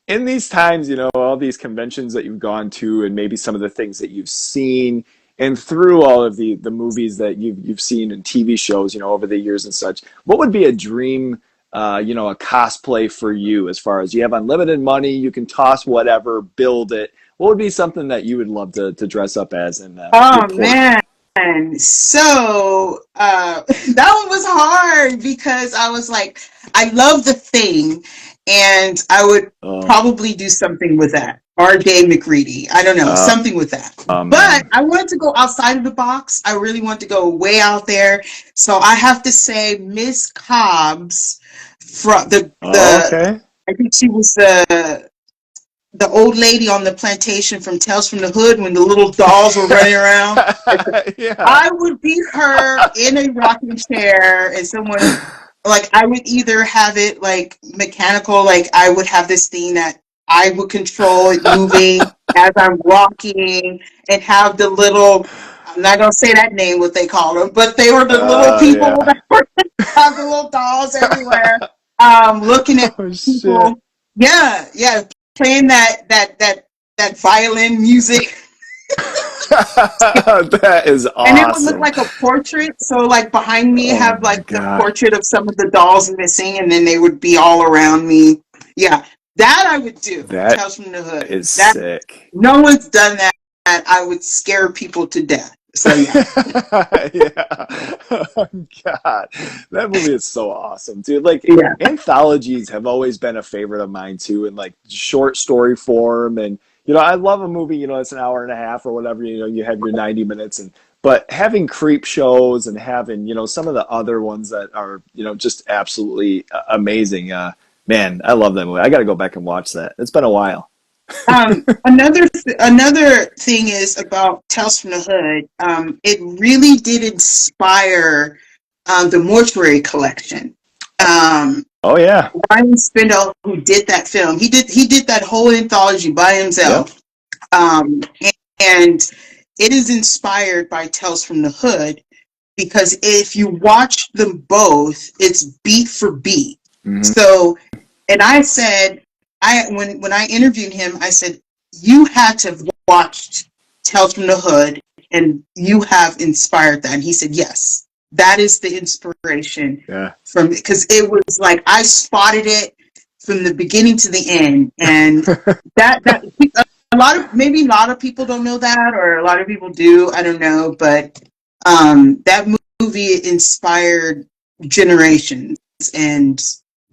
In these times, all these conventions that you've gone to, and maybe some of the things that you've seen, and through all of the movies that you've seen and TV shows, over the years and such, what would be a dream, a cosplay for you, as far as you have unlimited money, you can toss whatever, build it. What would be something that you would love to dress up as and Oh report? man. So that one was hard because I was like, I love the thing, and I would Oh, probably do something with that. RJ McReady. I don't know, uh, something with that. oh But man. I wanted to go outside of the box. I really want to go way out there. So I have to say Miss Cobbs from Oh, the okay. I think she was the old lady on the plantation from Tales from the Hood when the little dolls were running around. Yeah. I would be her in a rocking chair, and someone like I would either have it like mechanical, like I would have this thing that I would control it moving as I'm walking, and have the little. I'm not gonna say that name, what they call them, but they were the little people Yeah. that were have the little dolls everywhere, looking at Oh shit. people. Yeah, yeah, playing that violin music. That is And it would look awesome. like a portrait. So like behind me Oh have my like the god. portrait of some of the dolls missing, and then they would be all around me. Yeah. That I would do. That Tales from the Hood. is That sick. no one's done that. I would scare people to death. So yeah. Yeah. Oh god. That movie is so awesome, dude. Like, Yeah. anthologies have always been a favorite of mine too, in like short story form. And I love a movie, it's an hour and a half or whatever, you have your 90 minutes. And but having creep shows and having, some of the other ones that are, just absolutely amazing. Man, I love that movie. I got to go back and watch that. It's been a while. Another thing is about Tales from the Hood. It really did inspire the Mortuary Collection. Um, Oh yeah. Brian Spindle, who did that film, he did that whole anthology by Yep. himself, um, and it is inspired by Tales from the Hood because if you watch them both, it's beat for beat. Hmm. So, and I said, when I interviewed him, I said you had to have watched Tales from the Hood, and you have inspired that. And he said yes, that is the inspiration Yeah. from because it was like I spotted it from the beginning to the end, and that maybe a lot of people don't know that, or a lot of people do. I don't know, but that movie inspired generations, and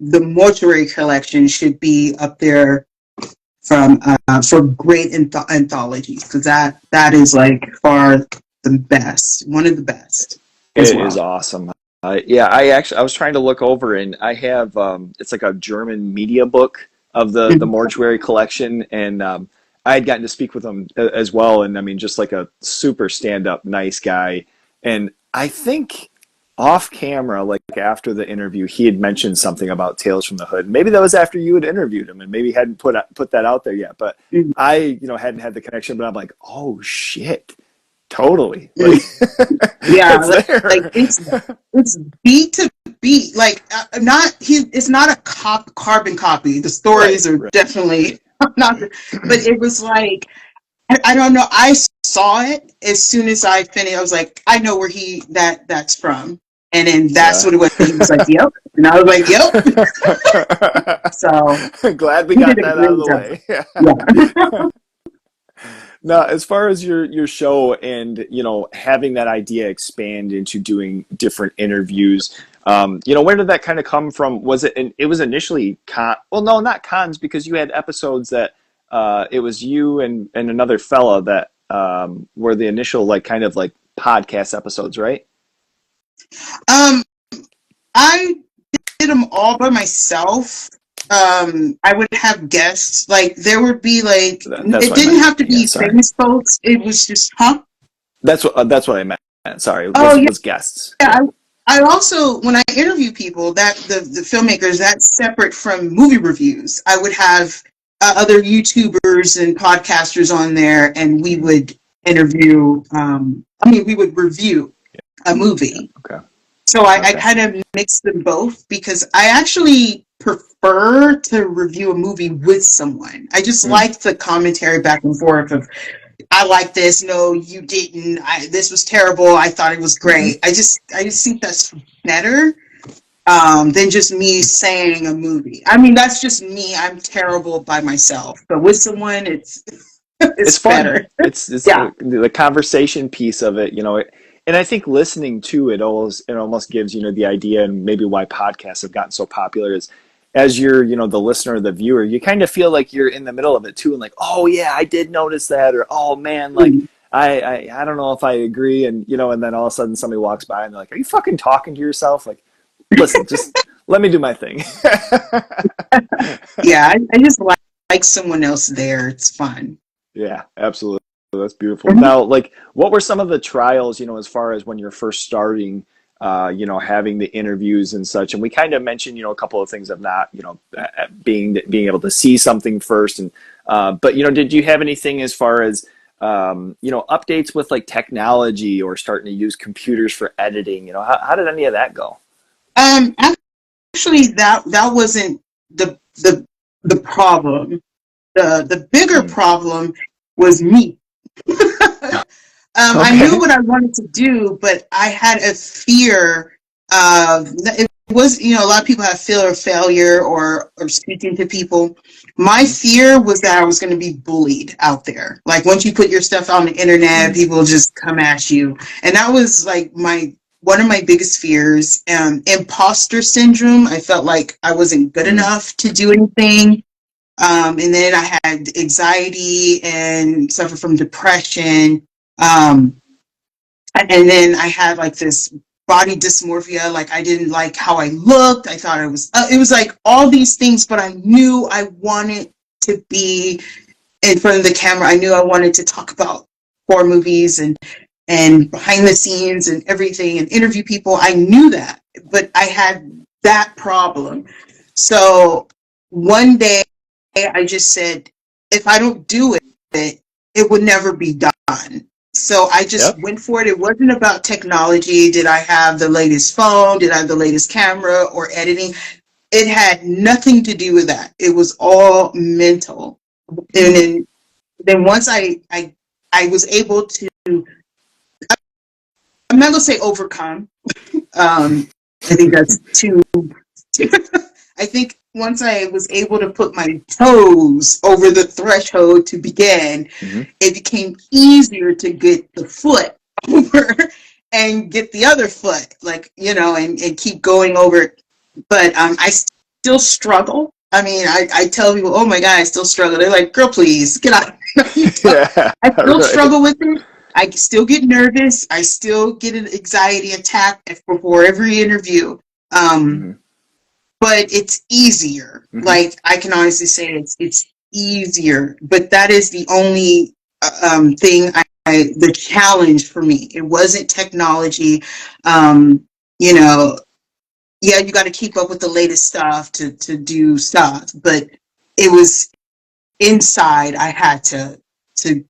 the Mortuary Collection should be up there from for great anthologies, because that is like far the best, one of the best as It is well. awesome. Yeah, I was trying to look over and I have it's like a German media book of the Mhm. mortuary collection, and I had gotten to speak with him as well, and I mean just like a super stand up nice guy, and I think off camera, like after the interview, he had mentioned something about Tales from the Hood. Maybe that was after you had interviewed him, and maybe hadn't put that out there yet. But Mhm. I, hadn't had the connection. But I'm like, oh shit, totally, like Mhm. Yeah, it's like there. it's beat to beat. Like not he. It's not a carbon copy. The Right, stories are right. definitely not. But it was like I don't know. I saw it as soon as I finished. I was like, I know where that's from. And then that's Yeah. what it was. He was like, "Yep," and I was like, "Yep." So Glad we he did got a that out of great the job. way. Yeah. Now, as far as your show and having that idea expand into doing different interviews, where did that kind of come from? Was it? It was initially well, no, not cons, because you had episodes that it was you and another fella that were the initial like kind of like podcast episodes, right? Um, I did them all by myself. I would have guests. Like there would be like That's it what I didn't meant. have to Yeah, be sorry. famous folks. It was just huh. That's what I meant. Sorry, Oh was guests. yeah. Yeah. I also when I interview people that the filmmakers, that's separate from movie reviews. I would have other YouTubers and podcasters on there, and we would interview. We would review a Yeah. movie. Okay. So I Okay. kind of mix them both because I actually prefer to review a movie with someone. I just Mm. like the commentary back and forth of I like this, no, you didn't. This was terrible. I thought it was Hmm. great. I just think that's better than just me saying a movie. I mean, that's just me. I'm terrible by myself, but with someone, it's It's it's fun. better. It's Yeah. the conversation piece of it, and I think listening to it almost gives the idea, and maybe why podcasts have gotten so popular is as you're the listener or the viewer, you kind of feel like you're in the middle of it too, and like, oh yeah, I did notice that, or oh man, like Mm. I don't know if I agree, and and then all of a sudden somebody walks by and they're like, are you fucking talking to yourself? Like, listen, just let me do my thing. Yeah, I just like someone else there. It's fun. Yeah, absolutely. That's beautiful. Now, like, what were some of the trials, as far as when you're first starting, having the interviews and such? And we kind of mentioned, a couple of things of not, being able to see something first. And, but, did you have anything as far as, updates with like technology or starting to use computers for editing? How did any of that go? Um, Actually, that wasn't the the problem. The bigger Mm. problem was me. I knew Okay. what I wanted to do, but I had a fear of it was a lot of people have fear of failure or speaking to people. My Mm-hmm. fear was that I was going to be bullied out there. Like once you put your stuff on the internet, Mm. people just come at you, and that was like my one of my biggest fears. Imposter syndrome. I felt like I wasn't good Mm. enough to do anything. And then I had anxiety and suffered from depression. Um, and then I had like this body dysmorphia. Like I didn't like how I looked. I thought it was like all these things, but I knew I wanted to be in front of the camera. I knew I wanted to talk about horror movies and behind the scenes and everything and interview people. I knew that, but I had that problem. So one day I just said, if I don't do it would never be done. So I just Yep. went for it. It wasn't about technology. Did I have the latest phone? Did I have the latest camera or editing? It had nothing to do with that. It was all mental. And Mm. then once I was able to, I'm not gonna say overcome. I think that's too. I think once I was able to put my toes over the threshold to begin, Hmm. it became easier to get the foot over and get the other foot, like, and keep going over. But I still struggle. I mean, I tell people, oh my God, I still struggle. They're like, girl, please get out. Yeah, I still right. struggle with it. I still get nervous. I still get an anxiety attack before every interview. Um, Hmm. but it's easier. Hmm. Like, I can honestly say it's easier. But that is the only thing the challenge for me. It wasn't technology. Um, you know, yeah, you got to keep up with the latest stuff to do stuff, but it was inside. I had to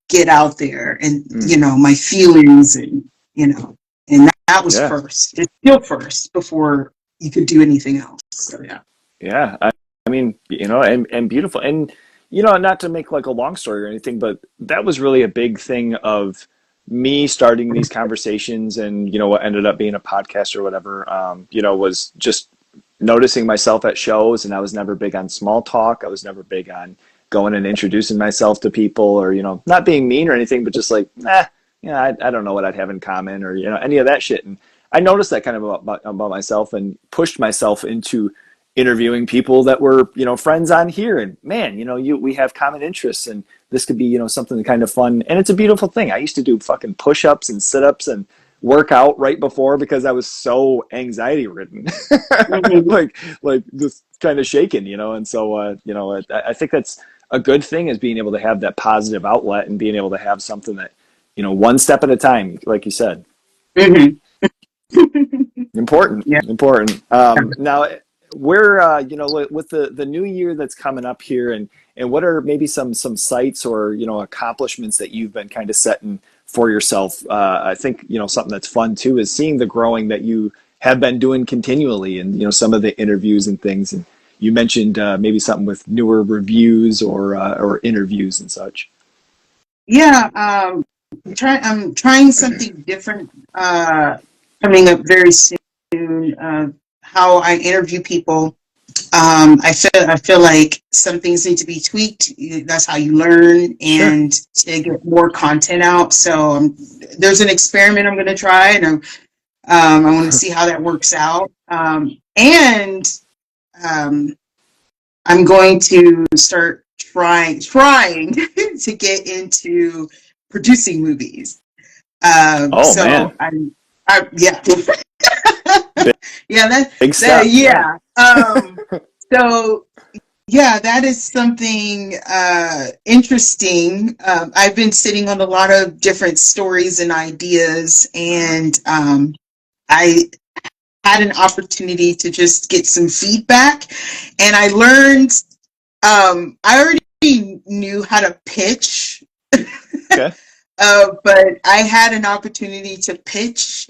get out there, and Mm. my feelings, and that was Yeah. first. It's still first before you could do anything else. So yeah. Yeah, I mean, and beautiful, and not to make like a long story or anything, but that was really a big thing of me starting these conversations, and what ended up being a podcast or whatever. Was just noticing myself at shows, and I was never big on small talk. I was never big on going and introducing myself to people, or not being mean or anything, but just like, I don't know what I'd have in common, or any of that shit. And I noticed that kind of about myself, and pushed myself into interviewing people that were friends on here, and man, we have common interests, and this could be something kind of fun, and it's a beautiful thing. I used to do fucking push-ups and sit-ups and work out right before, because I was so anxiety ridden. Mm-hmm. like just kind of shaken, and so I think that's a good thing, is being able to have that positive outlet, and being able to have something that one step at a time, like you said. Mm-hmm. Important, Yeah. important. Now, we're with the new year that's coming up here, and what are maybe some sites or accomplishments that you've been kind of setting for yourself? I think something that's fun too is seeing the growing that you have been doing continually, and some of the interviews and things. And you mentioned maybe something with newer reviews or interviews and such. Yeah. I'm trying something different. Coming up very soon. How I interview people. I feel like some things need to be tweaked. That's how you learn Sure. and to get more content out. So there's an experiment I'm going to try, and I want to see how that works out. And um, I'm going to start trying to get into producing movies. Oh So man, yeah. big, Yeah, big that step. Yeah. yeah. So yeah, that is something interesting. I've been sitting on a lot of different stories and ideas, and I had an opportunity to just get some feedback, and I learned. I already knew how to pitch, Okay. but I had an opportunity to pitch,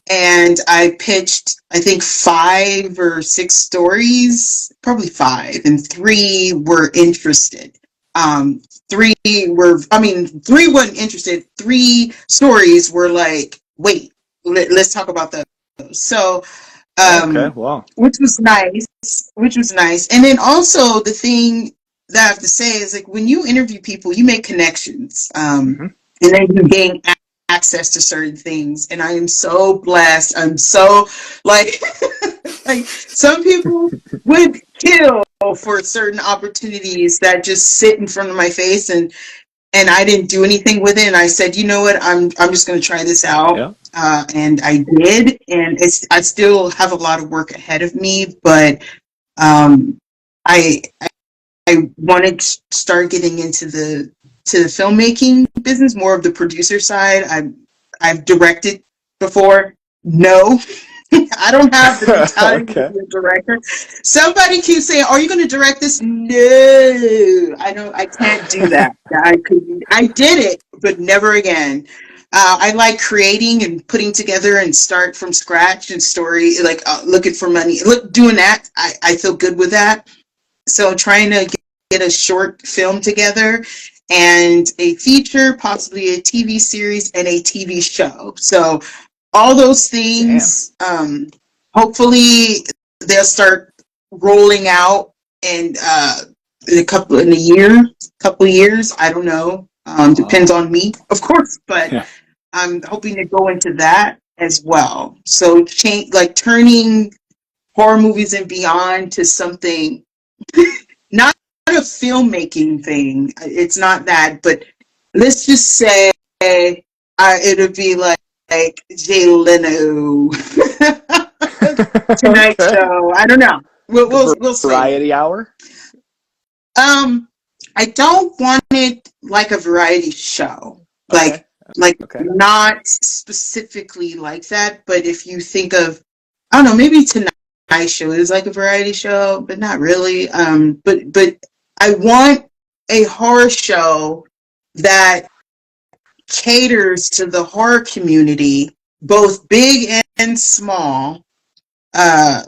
and I pitched, I think, 5 or 6 stories, probably five, and three were interested. Three three weren't interested. 3 stories were like, wait, let's talk about those. So, Okay. um, Wow. which was nice, which was nice. And then also the thing that I have to say is, like, when you interview people, you make connections, Hmm. and then you gain access to certain things. And I am so blessed. I'm so like, like some people would kill for certain opportunities that just sit in front of my face, and I didn't do anything with it. And I said, you know what, I'm just going to try this out. Yeah. And I did, and I still have a lot of work ahead of me, but um, I I want to start getting into the filmmaking business, more of the producer side. I've directed before. No, I don't have the mentality to Okay. be a director. Somebody keeps saying, "Are you going to direct this?" No, I don't. I can't do that. I could. I did it, but never again. I like creating and putting together and start from scratch and story, like looking for money. Look, doing that, I feel good with that. So trying to get a short film together and a feature, possibly a TV series and a TV show. So all those Damn. things, hopefully they'll start rolling out and couple years, I don't know. Depends Oh, on me, of course, but yeah. I'm hoping to go into that as well. So change, like turning horror movies and beyond to something not a filmmaking thing. It's not that, but let's just say it'll be like Jay Leno Tonight Okay. Show. I don't know. Like a We'll see. variety hour. Um, I don't want it like a variety show, Okay. like Okay. not specifically like that. But if you think of, I don't know, maybe Tonight Show is like a variety show, but not really. But I want a horror show that caters to the horror community, both big and small, uh,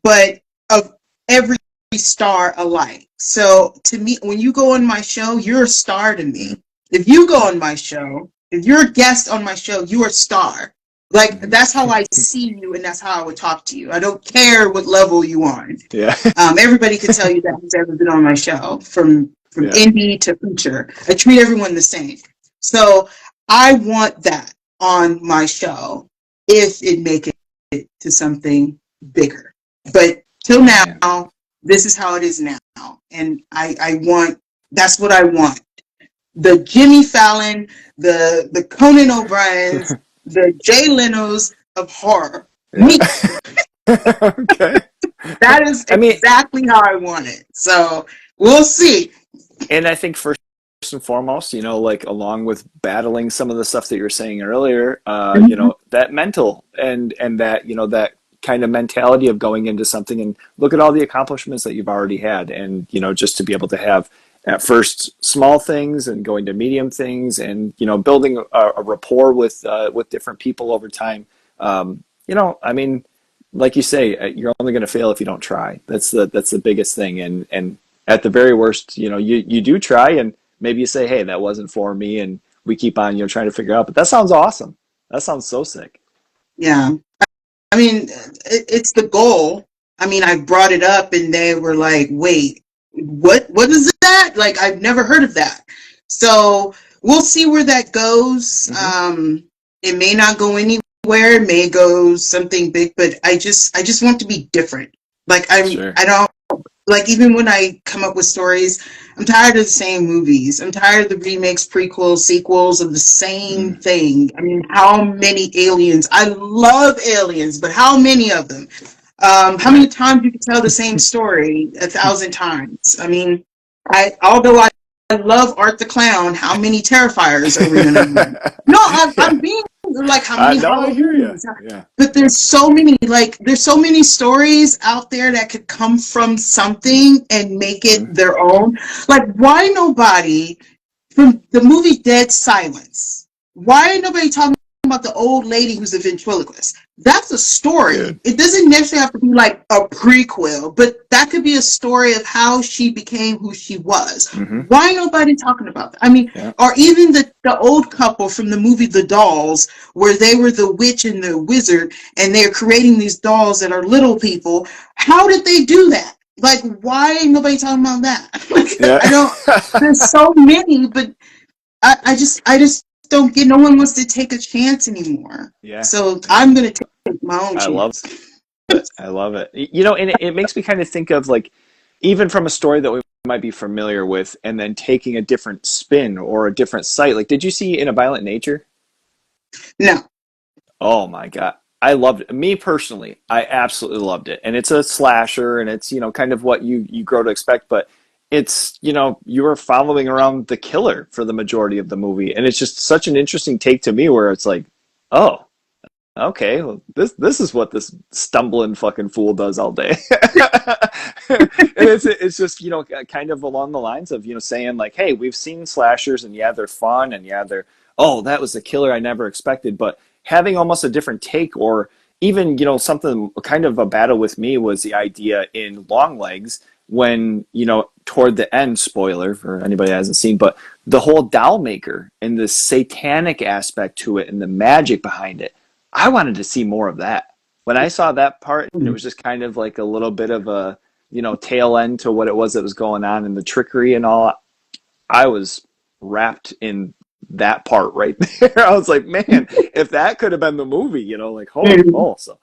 but of every star alike. So to me, when you go on my show, you're a star to Mm-hmm. me. If you go on my show, if you're a guest on my show, you're a star. Like that's how I Mm-hmm. see you, and that's how I would talk to you. I don't care what level you on. Yeah. Everybody could tell you that who's ever been on my show, from Yeah. indie to feature. I treat everyone the same. So I want that on my show if it make it to something bigger. But till Man. now, this is how it is now, and I want that's what I want. The Jimmy Fallon, the Conan O'Briens, the Jay Leno's of horror. Yeah. Me, Okay. that is I mean, exactly how I want it. So we'll see. and I think first and foremost, like along with battling some of the stuff that you were saying earlier, Mhm. that mental and that, that kind of mentality of going into something and look at all the accomplishments that you've already had. And, just to be able to have at first small things and going to medium things and, building a rapport with different people over time. I mean, like you say, you're only going to fail if you don't try. That's the biggest thing. And at the very worst, you do try and maybe you say, hey, that wasn't for me, and we keep on, trying to figure out. But that sounds awesome. That sounds so sick. Yeah. I mean, it's the goal. I mean, I brought it up and they were like, wait, what is that? Like, I've never heard of that. So we'll see where that goes. Hmm. It may not go anywhere. It may go something big, but I just want to be different. Like Sure. I don't, like even when I come up with stories, I'm tired of the same movies. I'm tired of the remakes, prequels, sequels of the same Mm. thing. I mean, how many aliens? I love aliens, but how many of them? How many Right. times you can tell the same story 1,000 times? I mean, although I love Art the Clown, how many Terrifiers are we gonna do? No, Yeah. I'm being like how many No, I hear you. Halloweens? Yeah. But Yeah. there's so many stories out there that could come from something and make it Hmm. their own. Like why nobody from the movie Dead Silence? Why ain't nobody talking about the old lady who's a ventriloquist? That's a story. Dude. It doesn't necessarily have to be like a prequel, but that could be a story of how she became who she was. Hmm. Why ain't nobody talking about that? I mean, Yeah. or even the old couple from the movie The Dolls, where they were the witch and the wizard, and they're creating these dolls that are little people. How did they do that? Like, why ain't nobody talking about that? Like, Yeah. I don't. There's so many, but I just don't get. No one wants to take a chance anymore. Yeah. So Yeah. I'm gonna take my own I love chance. it. I love it. And it makes me kind of think of like, even from a story that we might be familiar with, and then taking a different spin or a different site. Like, did you see In a Violent Nature? No. Oh my God. I loved it. Me personally, I absolutely loved it. And it's a slasher and it's, kind of what you grow to expect, but it's, you are following around the killer for the majority of the movie. And it's just such an interesting take to me where it's like, oh, okay, well, this is what this stumbling fucking fool does all day. And it's just, kind of along the lines of, saying like, hey, we've seen slashers and yeah, they're fun and yeah, they're, oh, that was the killer I never expected, but having almost a different take, or even, something kind of a battle with me was the idea in Long Legs when, toward the end, spoiler for anybody that hasn't seen, but the whole doll maker and the satanic aspect to it and the magic behind it, I wanted to see more of that. When I saw that part, and it was just kind of like a little bit of a, tail end to what it was that was going on and the trickery and all, I was wrapped in that part right there. I was like, man, if that could have been the movie, like holy Mhm. moly. So,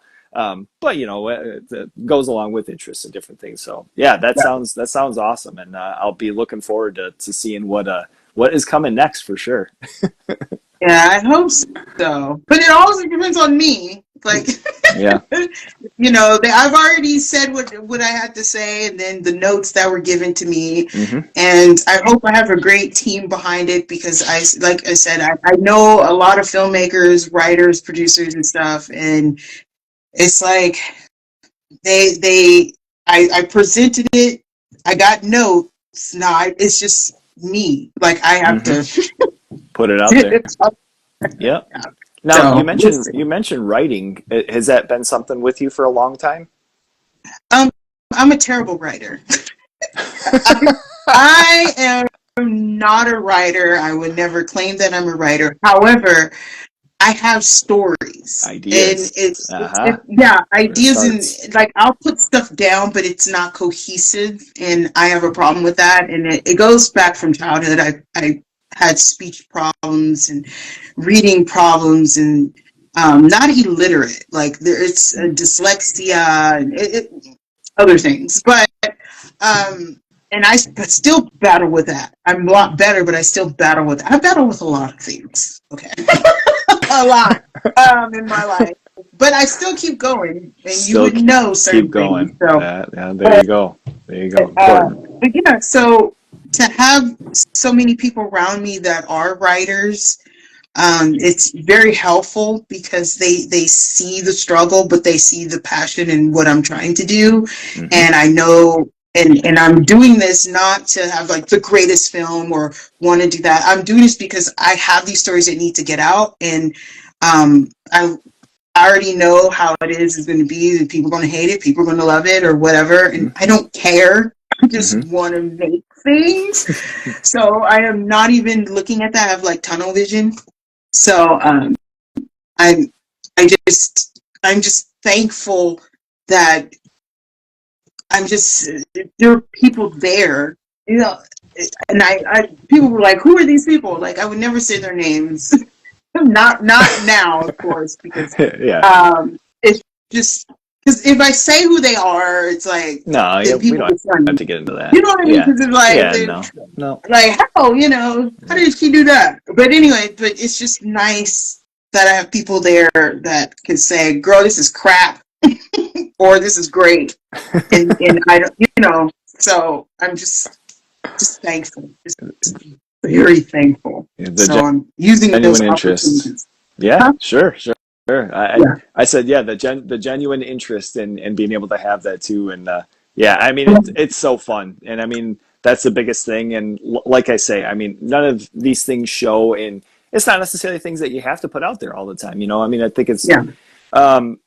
but it goes along with interests and different things. So yeah, that sounds awesome, and I'll be looking forward to seeing what is coming next for sure. Yeah, I hope so. But it also depends on me. Like, Yeah. I've already said what I had to say, and then the notes that were given to me, Hmm. and I hope I have a great team behind it because like I said, I know a lot of filmmakers, writers, producers, and stuff, and it's like I presented it, I got notes. Now it's just me. Like I have Hmm. to. Put it out there. So Yeah. Now you we'll mentioned see. you mentioned writing. Has that been something with you for a long time? Um, I'm a terrible writer. I am not a writer. I would never claim that I'm a writer. However, I have stories, and Ideas. it's Uh-huh. yeah, Where it ideas, and starts. like I'll put stuff down, but it's not cohesive, and I have a problem with that. And it goes back from childhood. I had speech problems and reading problems, and not illiterate. Like it's Mm. dyslexia and other things, but um, and I but still battle with that. I'm a lot better, but I still battle with. I battle with a lot of things. Okay, a lot in my life, but I still keep going, and you Still would know keep certain things. going. So, Yeah, there but, you go. There you go. uh, Important. but yeah, so to have so many people around me that are writers, it's very helpful because they see the struggle, but they see the passion in what I'm trying to do, Hmm. and I know. And I'm doing this not to have like the greatest film or want to do that. I'm doing this because I have these stories that need to get out, and I already know how it is going to be. People are going to hate it, people are going to love it, or whatever, and I don't care. I just Hmm. want to make things. So I am not even looking at that. I have like tunnel vision. So I'm I'm just thankful that I'm just there are people there, you know. And I people were like, "Who are these people?" Like I would never say their names. Not now, of course, because Yeah. it's just because if I say who they are, it's like No, yeah, then we people don't get have funny. to get into that. You know what I mean? Yeah. Because it's like Yeah, no. No. like how how Yeah. did she do that? But anyway, but it's just nice that I have people there that can say, "Girl, this is crap," or "This is great," and I don't, So I'm just thankful, just very thankful. The So I'm using those genuine interest. opportunities. Yeah, Huh? sure, sure. Sure. Yeah. I said yeah, the genuine interest in being able to have that too, and yeah, I mean it's so fun, and I mean that's the biggest thing, and like I say, I mean none of these things show, and it's not necessarily things that you have to put out there all the time. I mean Yeah.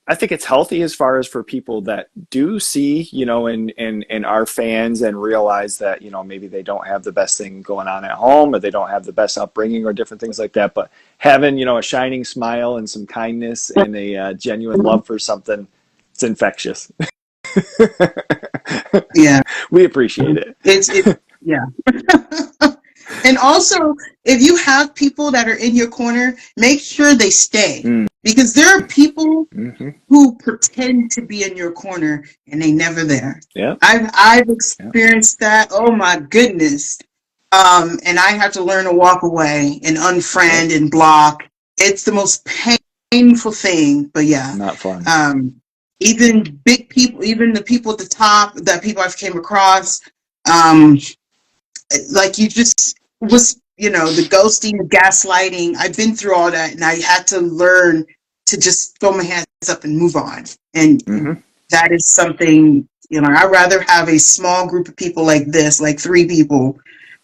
I think it's healthy as far as for people that do see, and are fans and realize that, maybe they don't have the best thing going on at home or they don't have the best upbringing or different things like that. But having, a shining smile and some kindness and a genuine love for something, it's infectious. Yeah. We appreciate it. It yeah. And also, if you have people that are in your corner, make sure they stay Mm. because there are people Hmm. who pretend to be in your corner and they never there. Yeah. I've Yeah. experienced that. Oh my goodness. And I had to learn to walk away and Yep. unfriend and block. It's the most painful thing, but yeah. Not fun. Um, Even big people, even the people at the top, that people I've came across, um, like you just was, the ghosting, the gaslighting. I've been through all that, and I had to learn to just throw my hands up and move on. And Hmm. that is something, I'd rather have a small group of people like this, like 3 people,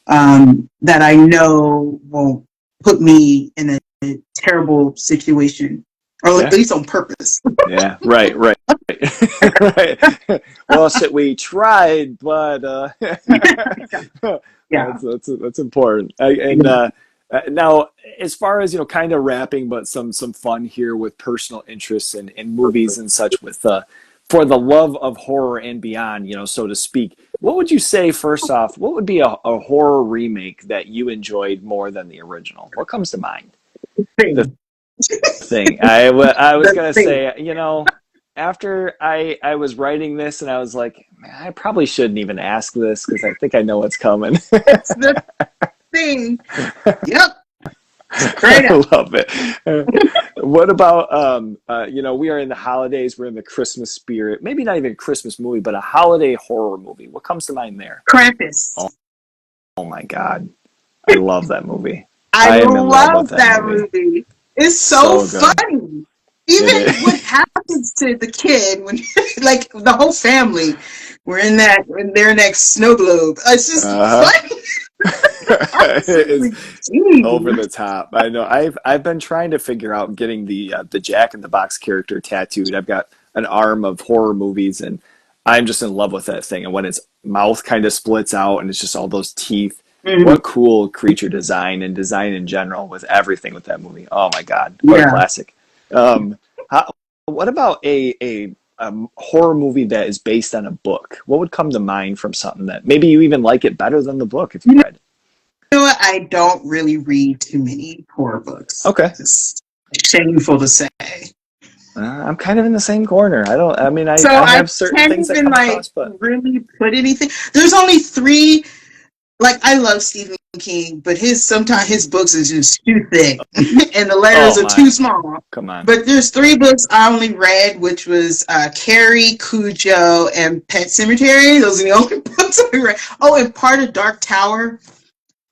that I know will put me in a terrible situation, or at Yeah. least on purpose. Yeah, right, right, right. Well, shit, we tried, but Yeah. that's important. And now, as far as kind of wrapping, but some fun here with personal interests in movies and such with for the love of horror and beyond, so to speak, what would you say, first off, what would be a horror remake that you enjoyed more than the original? What comes to mind? The Thing. thing. I was The going to thing. say, after I was writing this and I was like, man, I probably shouldn't even ask this because I think I know what's coming. It's the thing. Yep. Straight I up. love it. What about we are in the holidays, we're in the Christmas spirit. Maybe not even a Christmas movie, but a holiday horror movie. What comes to mind there? Krampus. Oh, oh my God. I love that movie. I I am in love with love that that movie. movie. It's so So good. funny. It Even what is. happens to the kid when, like, the whole family were in their next snow globe. It's just Uh-huh. funny. It is Absolutely over genius. the top. I know. I've been trying to figure out getting the Jack in the Box character tattooed. I've got an arm of horror movies, and I'm just in love with that thing. And when its mouth kind of splits out, and it's just all those teeth. Mhm. What cool creature design and design in general with everything with that movie. Oh my God, what a Yeah. classic. How, what about a horror movie that is based on a book? What would come to mind from something that maybe you even like it better than the book if you You read it? know what? I don't really read too many horror books. Okay. It's shameful to say. I'm kind of in the same corner. I don't. I mean, So I I have certain can't things that even come like across, but really put anything. There's only three. Like, I love Stephen King, but sometimes his books is just too thick and the letters oh are too my, small. come on. But there's three books I only read, which was Carrie, Cujo, and Pet Cemetery. Those are the only books I read. Oh, and part of Dark Tower,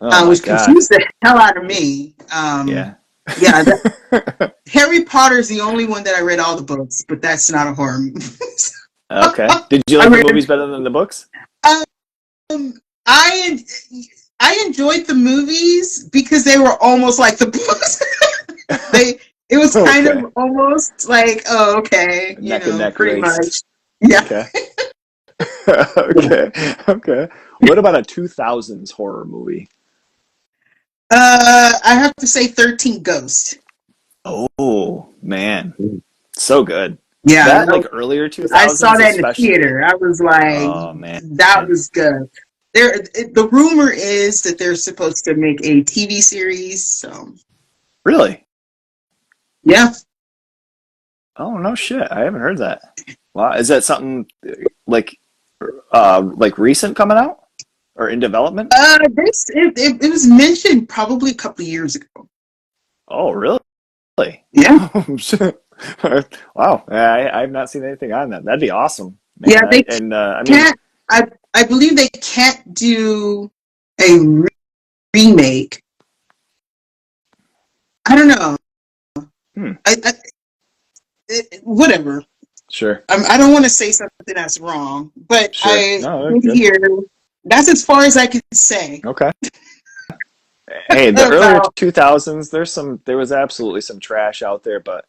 Oh my which God. confused the hell out of me. Yeah. Yeah, Harry Potter is the only one that I read all the books, but that's not a horror movie. Okay. Did you I like the read. movies better than the books? Um, I I enjoyed the movies because they were almost like the books. they It was kind Okay. of almost like, oh, okay, Neck and neck pretty race. much. Yeah. Okay. Okay. Okay. What about a 2000s horror movie? I have to say 13 Ghosts. Oh man, so good. Yeah, That like earlier I saw 2000s that in the especially. theater. I was like, Oh man. that was good. The rumor is that they're supposed to make a TV series. So Really? yeah, Oh no shit. I haven't heard that. Wow. Is that something like like recent coming out or in development? it was mentioned probably a couple of years ago. Oh really? Yeah, Oh shit. Wow. I have not seen anything on that. That'd be awesome, yeah. man. They I mean, can't. I believe they can't do a remake. I don't know. hmm, Whatever. sure. I don't want to say something that's wrong, but Sure. I No, did good. hear. That's as far as I can say Okay. Hey, the earlier about. 2000s, there was absolutely some trash out there, but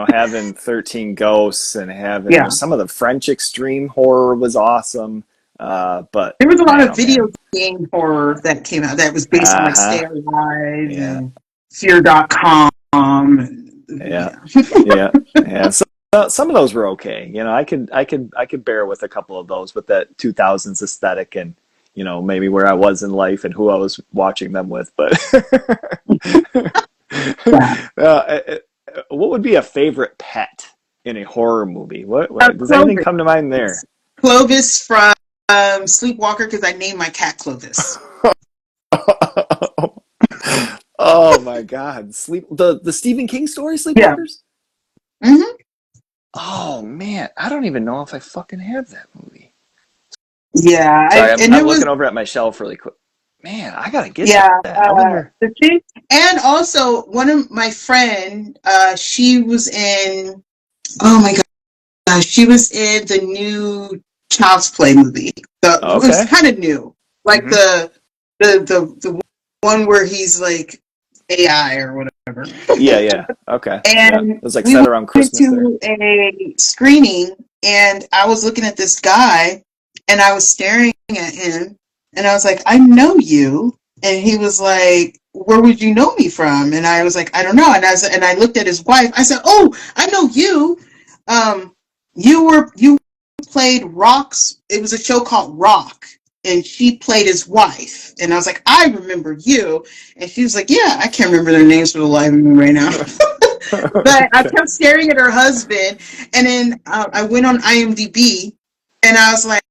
having 13 Ghosts and having Yeah, some of the French extreme horror was awesome. But there was a lot man, of oh video man. game horror that came out that was based on like Stay Uh-huh. Alive Yeah. and Fear.com. Yeah. Yeah. Yeah. Yeah. So some of those were okay. I could bear with a couple of those with that 2000s aesthetic and maybe where I was in life and who I was watching them with. But Yeah. what would be a favorite pet in a horror movie? What does anything Clovis. come to mind there? Clovis from Sleepwalker, because I named my cat Clovis. Oh my God! The Stephen King story, Yeah. Sleepwalkers. Hmm. Oh man, I don't even know if I fucking have that movie. Yeah. Sorry, And I'm it was, looking over at my shelf really quick. Man, I gotta get yeah. that. I wonder. The thing, and also one of my friend, she was in, oh my gosh, she was in the new Child's Play movie. It was Okay. kind of new. Like Mm-hmm. the one where he's like AI or whatever. Yeah, yeah. Okay. Yeah. It And was like we set around went Christmas there. to a screening, and I was looking at this guy, and I was staring at him, and I was like, I know you. And he was like, where would you know me from? And I was like, I don't know. And I looked at his wife. I said, oh, I know you. You played Rock's. It was a show called Rock, and she played his wife. And I was like, I remember you. And she was like, yeah, I can't remember their names for the life of me right now. But I Okay. kept staring at her husband, and then I went on IMDb, and I was like,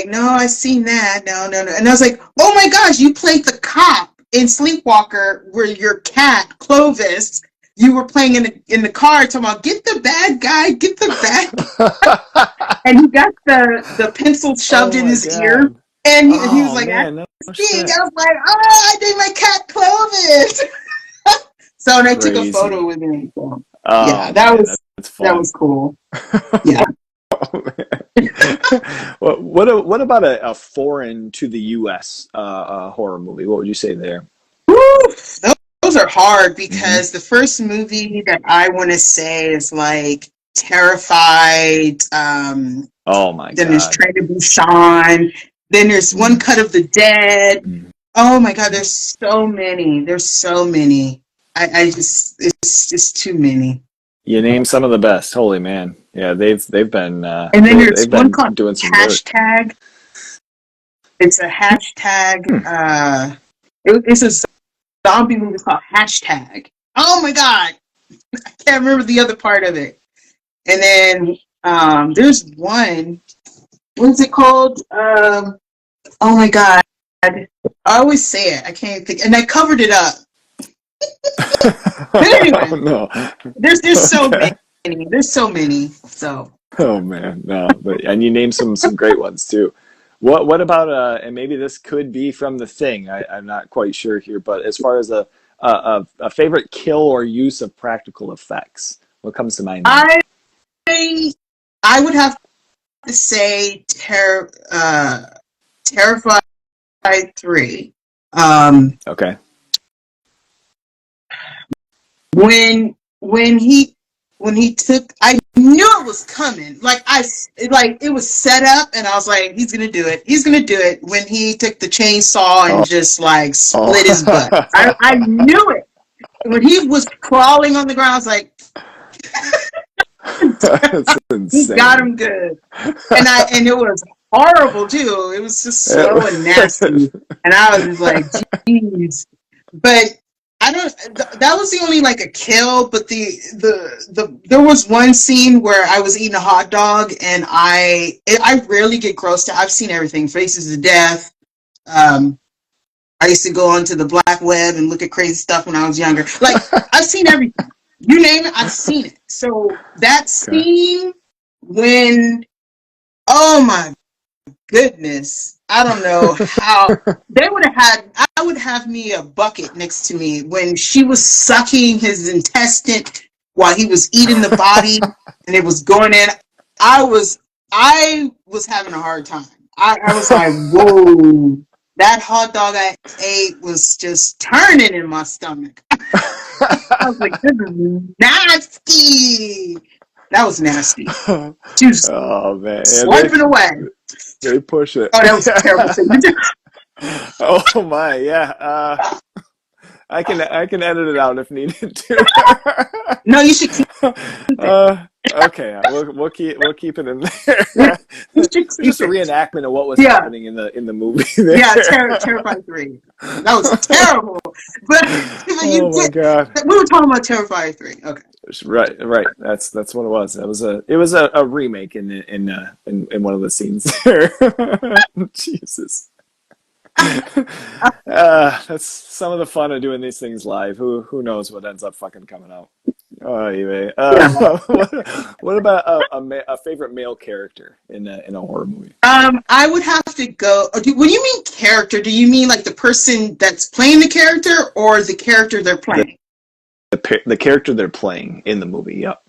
no, I seen that. No, no, no. And I was like, oh my gosh, you played the cop in Sleepwalker, where your cat Clovis. You were playing in the car, talking about get the bad guy, get the bad, and he got the pencil shoved Oh in my his ear, God. and he was Oh like, man, no acting. shit. I was like, oh, I did my cat Clovis. So and I took a photo Crazy. with him. So, Oh yeah, man, that's that fun. was cool. Yeah. Oh, man. What about a foreign to the U.S. Horror movie? What would you say there? Woo! Those are hard Hmm. because the first movie that I want to say is like Terrified. Oh my Then there's God. Train to Busan. Then there's One Mm. Cut of the Dead. Mm. Oh my God, there's so many. There's so many. I just it's just too many. You name some of the best. Holy man. Yeah, they've been And then there's they've one been called doing some work. hashtag. It's a hashtag. Hmm. It's a zombie movie called hashtag. Oh my God, I can't remember the other part of it. And then there's one. What's it called? Oh my God. I always say it. I can't think. And I covered it up. But Oh anyway, no. there's so many. Okay. There's so many. So Oh man, no. But and you named some great ones too. What about and maybe this could be from The Thing. I'm not quite sure here, but as far as a favorite kill or use of practical effects, what comes to mind there? I I would have to say Terrified 3. Um, Okay. when he took, I knew it was coming. Like it was set up, and I was like, he's gonna do it. He's gonna do it. When he took the chainsaw and Oh, just like oh. split his butt, I knew it. When he was crawling on the ground, I was like, That's he got insane. him good. And it was horrible too. It was just slow and nasty, and I was just like, geez. But I don't. That was the only like a kill. But there was one scene where I was eating a hot dog, and I rarely get grossed out. I've seen everything, Faces of Death. Um, I used to go onto the black web and look at crazy stuff when I was younger. Like I've seen everything. You name it, I've seen it. So that Okay. scene when, oh my goodness, I don't know how they would have had. I would have me a bucket next to me when she was sucking his intestine while he was eating the body and it was going in. I was I was having a hard time. I was like, whoa, that hot dog I ate was just turning in my stomach. I was like, this is nasty. That was nasty. She was Oh man, yeah, swiping away. they push it. Oh, that was a terrible thing. Oh my, yeah. I can edit it out if needed to. No, you should keep it. Okay, we'll keep it in Yeah, there. you should keep Just a it. reenactment of what was Yeah, happening in the movie there. yeah, Terrified 3. That was terrible. But you Oh my did. God. We were talking about Terrified 3. Okay. Right, right. That's what it was. It was a remake in one of the scenes there. Jesus. That's some of the fun of doing these things live. Who knows what ends up fucking coming out? Oh, anyway. Yeah. What about a favorite male character in a horror movie? I would have to go. When you mean character, do you mean like the person that's playing the character or the character they're The playing? the character they're playing in the movie. Yep.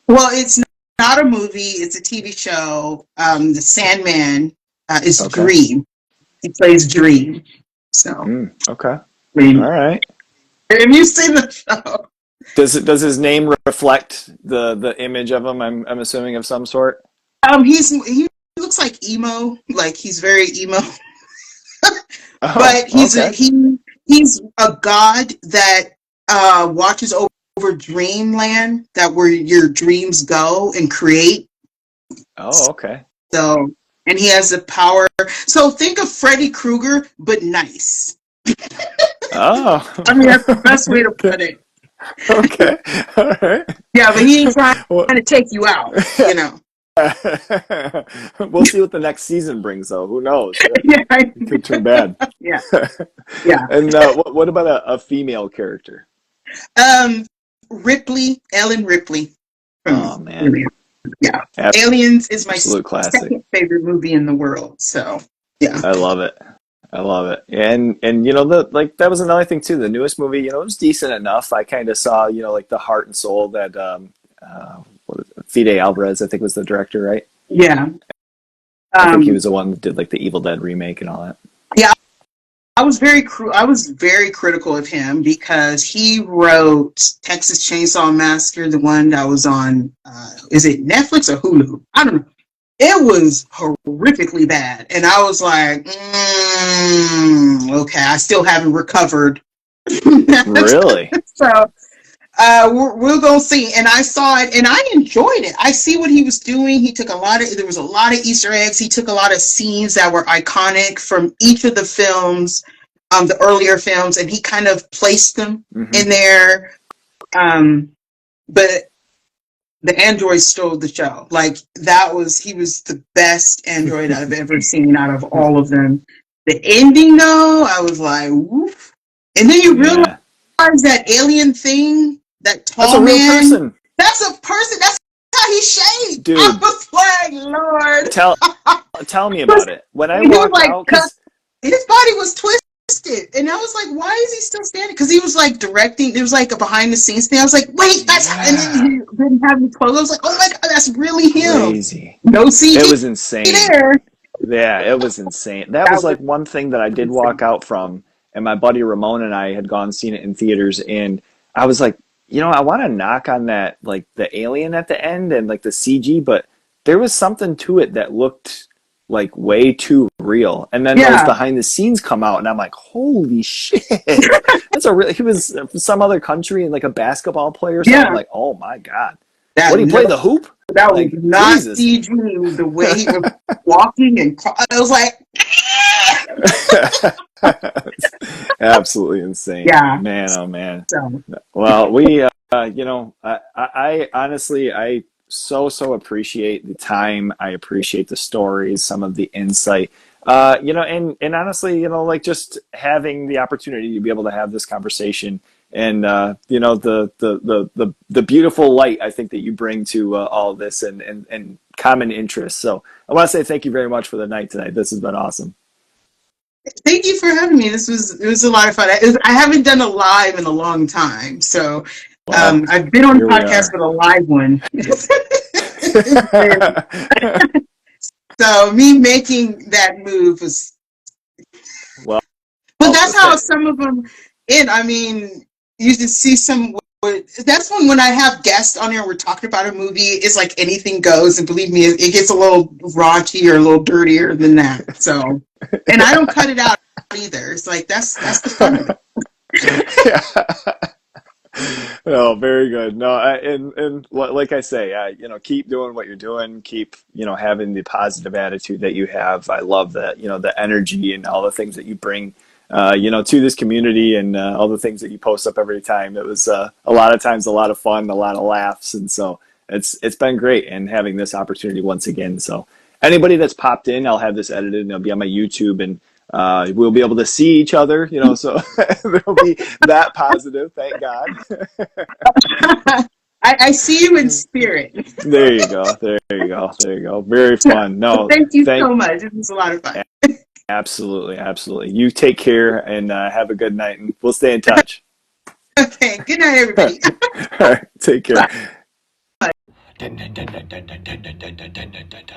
Well, it's not a movie. It's a TV show. The Sandman is Okay. Dream. He plays Dream. So, Okay. I All mean, right. have you seen the show? Does his name reflect the image of him? I'm assuming of some sort. He looks like emo. Like he's very emo. Oh, But okay. he's a god that watches over dreamland, that where your dreams go and create. Oh, okay. So, and he has the power. So think of Freddy Krueger, but nice. I mean, that's the Oh. best way to Okay. put it. Okay. All right. Yeah, but he ain't trying Well, to take you out, you know. we'll see what the next season brings, though. Who knows? Yeah, It could turn bad. yeah, yeah. And what about a female character? Um, Ripley, Ellen Ripley from Oh man, Aliens. Yeah, Aliens is my absolute classic. second favorite movie in the world. So, yeah, I love it. I love it. And you know the like that was another thing too. The newest movie, you know, it was decent enough. I kind of saw, you know, like the heart and soul that what is it? Fide Alvarez, I think was the director, right? yeah. I think he Um, was the one that did like the Evil Dead remake and all that. yeah, I was very critical of him because he wrote Texas Chainsaw Massacre, the one that was on is it Netflix or Hulu? I don't know. It was horrifically bad, and I was like, okay, I still haven't recovered from that. Really? So we're gonna see. And I saw it, and I enjoyed it. I see what he was doing. He took a lot of. There was a lot of Easter eggs. He took a lot of scenes that were iconic from each of the films, the earlier films, and he kind of placed them Hmm. in there. Um, but the android stole the show. Like that was he was the best android I've ever seen out of all of them. The ending, though, I was like, woof. And then you realize Yeah, that alien thing, that that's a tall real man, person, that's a person. That's how he's shaped. I dude. was like, Lord. Tell tell me about it. When I He was walked like out, cut. because His body was twisted. And I was like, why is he still standing? Because he was like directing, it was like a behind the scenes thing. I was like, wait, that's how, and then yeah, he didn't have any clothes. I was like, oh my God, that's really him. crazy. No It CG was insane. there. Yeah, it was insane. That That was was like one thing that I did walk insane. out from, and my buddy Ramon and I had gone seen it in theaters, and I was like, you know, I want to knock on that, like the alien at the end and like the CG, but there was something to it that looked like way too real. And then those Yeah, behind the scenes come out, and I'm like, holy shit, that's a real. He was from some other country and like a basketball player or something. I'm yeah. like, oh my god, what That do you no, play the hoop? that was Like not Jesus. CG. The way he was walking and I was like, Absolutely insane, yeah. man. Oh man. So Well, you know, I honestly, I so appreciate the time. I appreciate the stories, some of the insight. You know, and honestly, you know, like just having the opportunity to be able to have this conversation, and you know, the beautiful light I think that you bring to all of this, and common interests. So I want to say thank you very much for the night tonight. This has been awesome. thank you for having me. It was a lot of fun. I haven't done a live in a long time, so Well, I've been on here we podcasts, are. but a live one. So me making that move was, Well, but that's it's how been some of them end. I mean, you just see some. That's when I have guests on here, we're talking about a movie. It's like anything goes, and believe me, it gets a little raunchy or a little dirtier than that. So, and I don't cut it out either. It's like that's the fun of it. yeah. No, very good. No, and like I say, you know, keep doing what you're doing. Keep, you know, having the positive attitude that you have. I love that, you know, the energy and all the things that you bring, you know, to this community, and all the things that you post up every time. It was a lot of times a lot of fun, a lot of laughs, and so it's been great. And having this opportunity once again. So anybody that's popped in, I'll have this edited and it'll be on my YouTube, and we'll be able to see each other, you know, so there'll be that positive, thank God. I see you in spirit. There you go. There you go. There you go. Very fun. Well, No, thank you thank so much. It was a lot of fun. absolutely, absolutely. You take care and have a good night, and we'll stay in touch. Okay. Good night, All everybody. right, take care.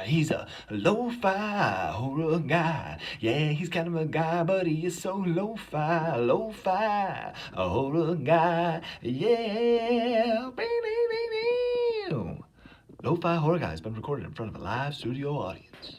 He's a lo-fi horror guy. Yeah, he's kind of a guy, but he is so lo-fi a horror guy. Yeah. Lo-fi horror guy has been recorded in front of a live studio audience.